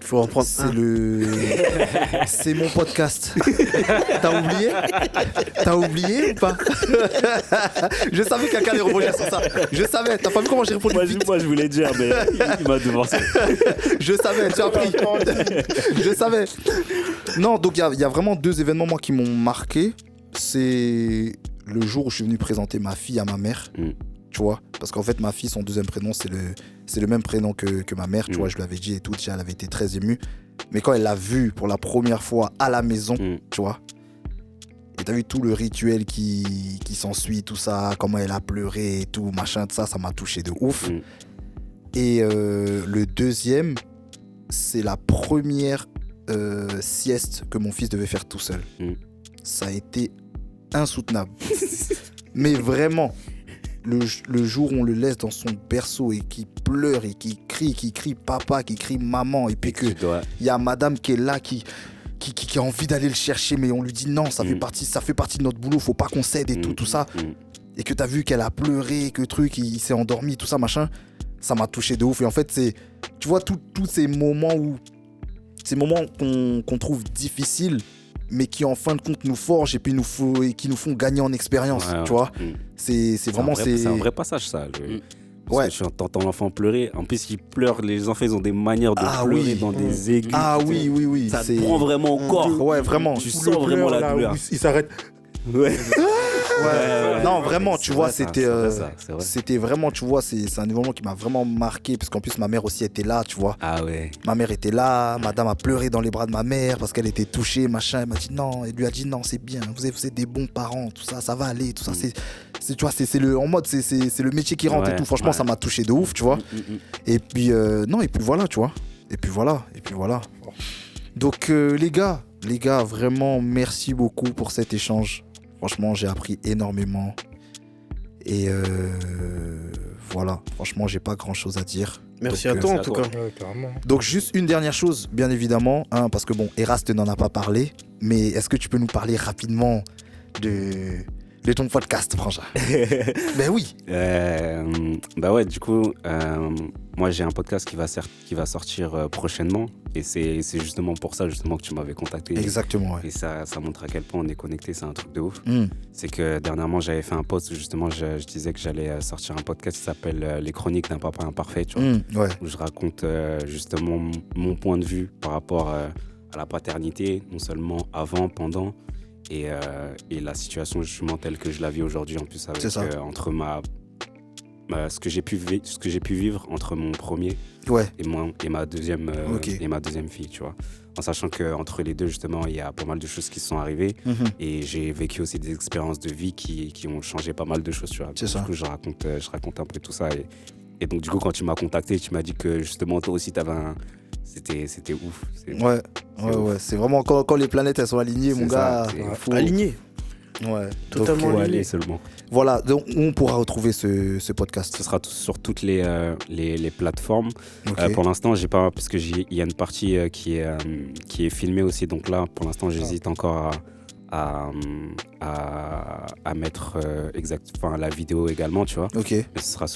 Il faut en prendre un. C'est mon podcast. T'as oublié ou pas? Je savais que quelqu'un allait rebondir sur ça. Je savais. T'as pas vu comment j'ai répondu? Moi, je voulais dire, mais il m'a devancé. Je savais, tu as appris. Je savais. Non, donc il y a vraiment 2 événements, moi, qui m'ont marqué. C'est le jour où je suis venu présenter ma fille à ma mère. Tu vois, parce qu'en fait ma fille, son 2e prénom c'est le même prénom que ma mère, tu vois, je lui avais dit et tout, déjà elle avait été très émue, mais quand elle l'a vue pour la première fois à la maison, tu vois, et t'as vu tout le rituel qui s'ensuit, tout ça, comment elle a pleuré et tout, machin, tout ça, ça m'a touché de ouf. Et le 2e, c'est la première sieste que mon fils devait faire tout seul. Ça a été insoutenable. Mais vraiment, le jour où on le laisse dans son berceau et qui pleure et qui crie papa, qui crie maman, et puis qu'il y a madame qui est là, qui a envie d'aller le chercher, mais on lui dit non, ça fait partie de notre boulot, faut pas qu'on cède et tout ça. Et que t'as vu qu'elle a pleuré, que il s'est endormi, tout ça, machin, ça m'a touché de ouf. Et en fait, tu vois, tous ces moments qu'on trouve difficiles, mais qui en fin de compte nous forgent et puis qui nous font gagner en expérience, tu vois. C'est vraiment... C'est un vrai passage, ça. Parce que tu entends l'enfant pleurer. En plus, il pleure, les enfants, ils ont des manières de pleurer dans des aigus. Ah oui. Ça te prend vraiment au corps. Ouais, vraiment. Tu sens vraiment la douleur. Il s'arrête. Ouais. Non, vraiment, tu vois, c'était vraiment, tu vois, c'est un événement qui m'a vraiment marqué, parce qu'en plus ma mère aussi était là, tu vois. Ah ouais. Ma mère était là, madame a pleuré dans les bras de ma mère parce qu'elle était touchée, machin. Elle m'a dit non, elle lui a dit non, c'est bien, vous êtes des bons parents, tout ça, ça va aller, tout ça, tu vois, c'est le métier qui rentre et tout. Franchement, ça m'a touché de ouf, tu vois. Et puis non, et puis voilà, tu vois. Et puis voilà. Donc les gars, vraiment merci beaucoup pour cet échange. Franchement, j'ai appris énormément. Et voilà, franchement, j'ai pas grand chose à dire. Merci à toi en tout cas. Ouais, donc juste une dernière chose, bien évidemment, parce que bon, Eraste n'en a pas parlé, mais est-ce que tu peux nous parler rapidement de ton podcast, Frangin? Ben oui. Bah ouais, du coup, moi j'ai un podcast qui va sortir prochainement, et c'est justement pour ça justement que tu m'avais contacté. Exactement, ouais. Et ça montre à quel point on est connecté, c'est un truc de ouf. C'est que dernièrement j'avais fait un post où justement je disais que j'allais sortir un podcast qui s'appelle Les Chroniques d'un papa imparfait, tu vois, où je raconte justement mon point de vue par rapport à la paternité, non seulement avant, pendant, et la situation justement telle que je la vis aujourd'hui, en plus avec entre ce que j'ai pu vivre entre mon premier et ma deuxième fille, tu vois, en sachant qu'entre les deux justement il y a pas mal de choses qui sont arrivées, et j'ai vécu aussi des expériences de vie qui ont changé pas mal de choses, tu vois. Du coup je raconte un peu tout ça, et donc du coup quand tu m'as contacté, tu m'as dit que justement toi aussi t'avais c'était ouf. Ouais, c'est vraiment quand les planètes elles sont alignées, mon gars. Alignées. Ouais, totalement aligné seulement. Voilà, donc on pourra retrouver ce podcast. Ce sera sur toutes les plateformes. Pour l'instant, j'ai pas, parce que il y a une partie qui est filmée aussi, donc là pour l'instant j'hésite encore à mettre la vidéo également, tu vois. Mais ce sera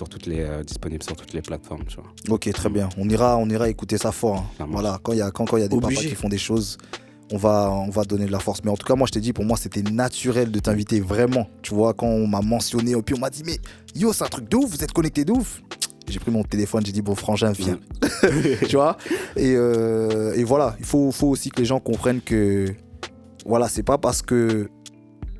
disponible sur toutes les plateformes, tu vois. Ok, très bien. On ira écouter ça fort. Voilà, quand il y a des papas qui font des choses, on va donner de la force. Mais en tout cas, moi je t'ai dit, pour moi c'était naturel de t'inviter, vraiment. Tu vois, quand on m'a mentionné, et puis on m'a dit mais yo, c'est un truc de ouf, vous êtes connectés de ouf. J'ai pris mon téléphone, j'ai dit bon, Frangin, viens. Tu vois, et voilà, il faut aussi que les gens comprennent que voilà, c'est pas parce que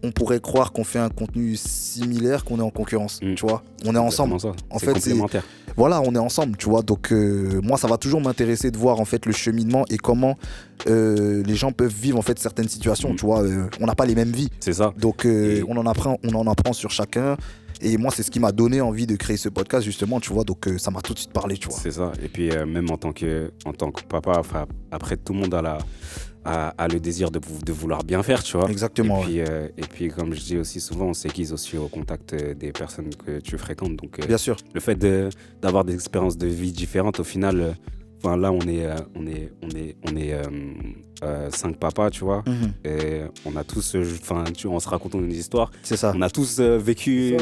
on pourrait croire qu'on fait un contenu similaire qu'on est en concurrence, tu vois. On est ensemble. En fait, c'est complémentaire. Voilà, on est ensemble, tu vois. Donc moi, ça va toujours m'intéresser de voir en fait le cheminement et comment les gens peuvent vivre en fait certaines situations, tu vois. On n'a pas les mêmes vies. C'est ça. Donc on en apprend sur chacun. Et moi, c'est ce qui m'a donné envie de créer ce podcast, justement, tu vois. Donc, ça m'a tout de suite parlé, tu vois. C'est ça. Et puis, même en tant que papa, après, tout le monde a le désir de vouloir bien faire, tu vois. Exactement. Et puis, comme je dis aussi souvent, on s'aiguise aussi au contact des personnes que tu fréquentes. Donc, bien sûr. Le fait d'avoir des expériences de vie différentes, au final, là, on est 5 papas, tu vois. Et on a tous, on se raconte une histoire. C'est ça. On a tous vécu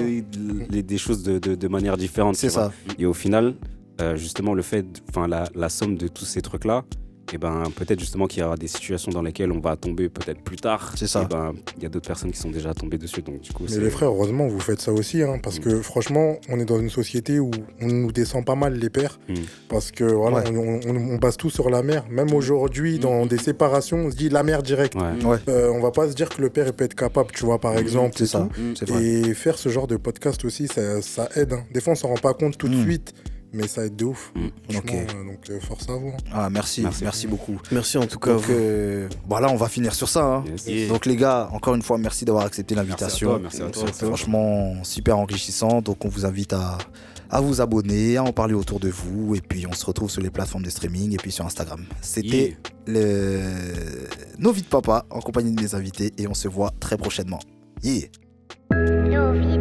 des choses de manière différente. C'est ça. Et au final, justement, le fait, la somme de tous ces trucs-là, et peut-être justement qu'il y aura des situations dans lesquelles on va tomber peut-être plus tard. C'est ça. Il y a d'autres personnes qui sont déjà tombées dessus. Donc, du coup, mais les frères, heureusement, vous faites ça aussi. Parce que franchement, on est dans une société où on nous descend pas mal les pères. Parce que voilà, on base tout sur la mère. Même aujourd'hui, dans des séparations, on se dit la mère directe. On va pas se dire que le père il peut être capable, tu vois, par exemple. C'est ça. Et faire ce genre de podcast aussi, ça aide. Des fois, on s'en rend pas compte tout de suite. Mais ça aide de ouf. Donc, force à vous. Ah, merci beaucoup. Merci en tout cas. Donc, là, on va finir sur ça. Yes. Donc, les gars, encore une fois, merci d'avoir accepté l'invitation. Merci à toi. Franchement, super enrichissant. Donc, on vous invite à vous abonner, à en parler autour de vous. Et puis, on se retrouve sur les plateformes de streaming et puis sur Instagram. C'était Nos vies de papa en compagnie de mes invités. Et on se voit très prochainement. Nos vies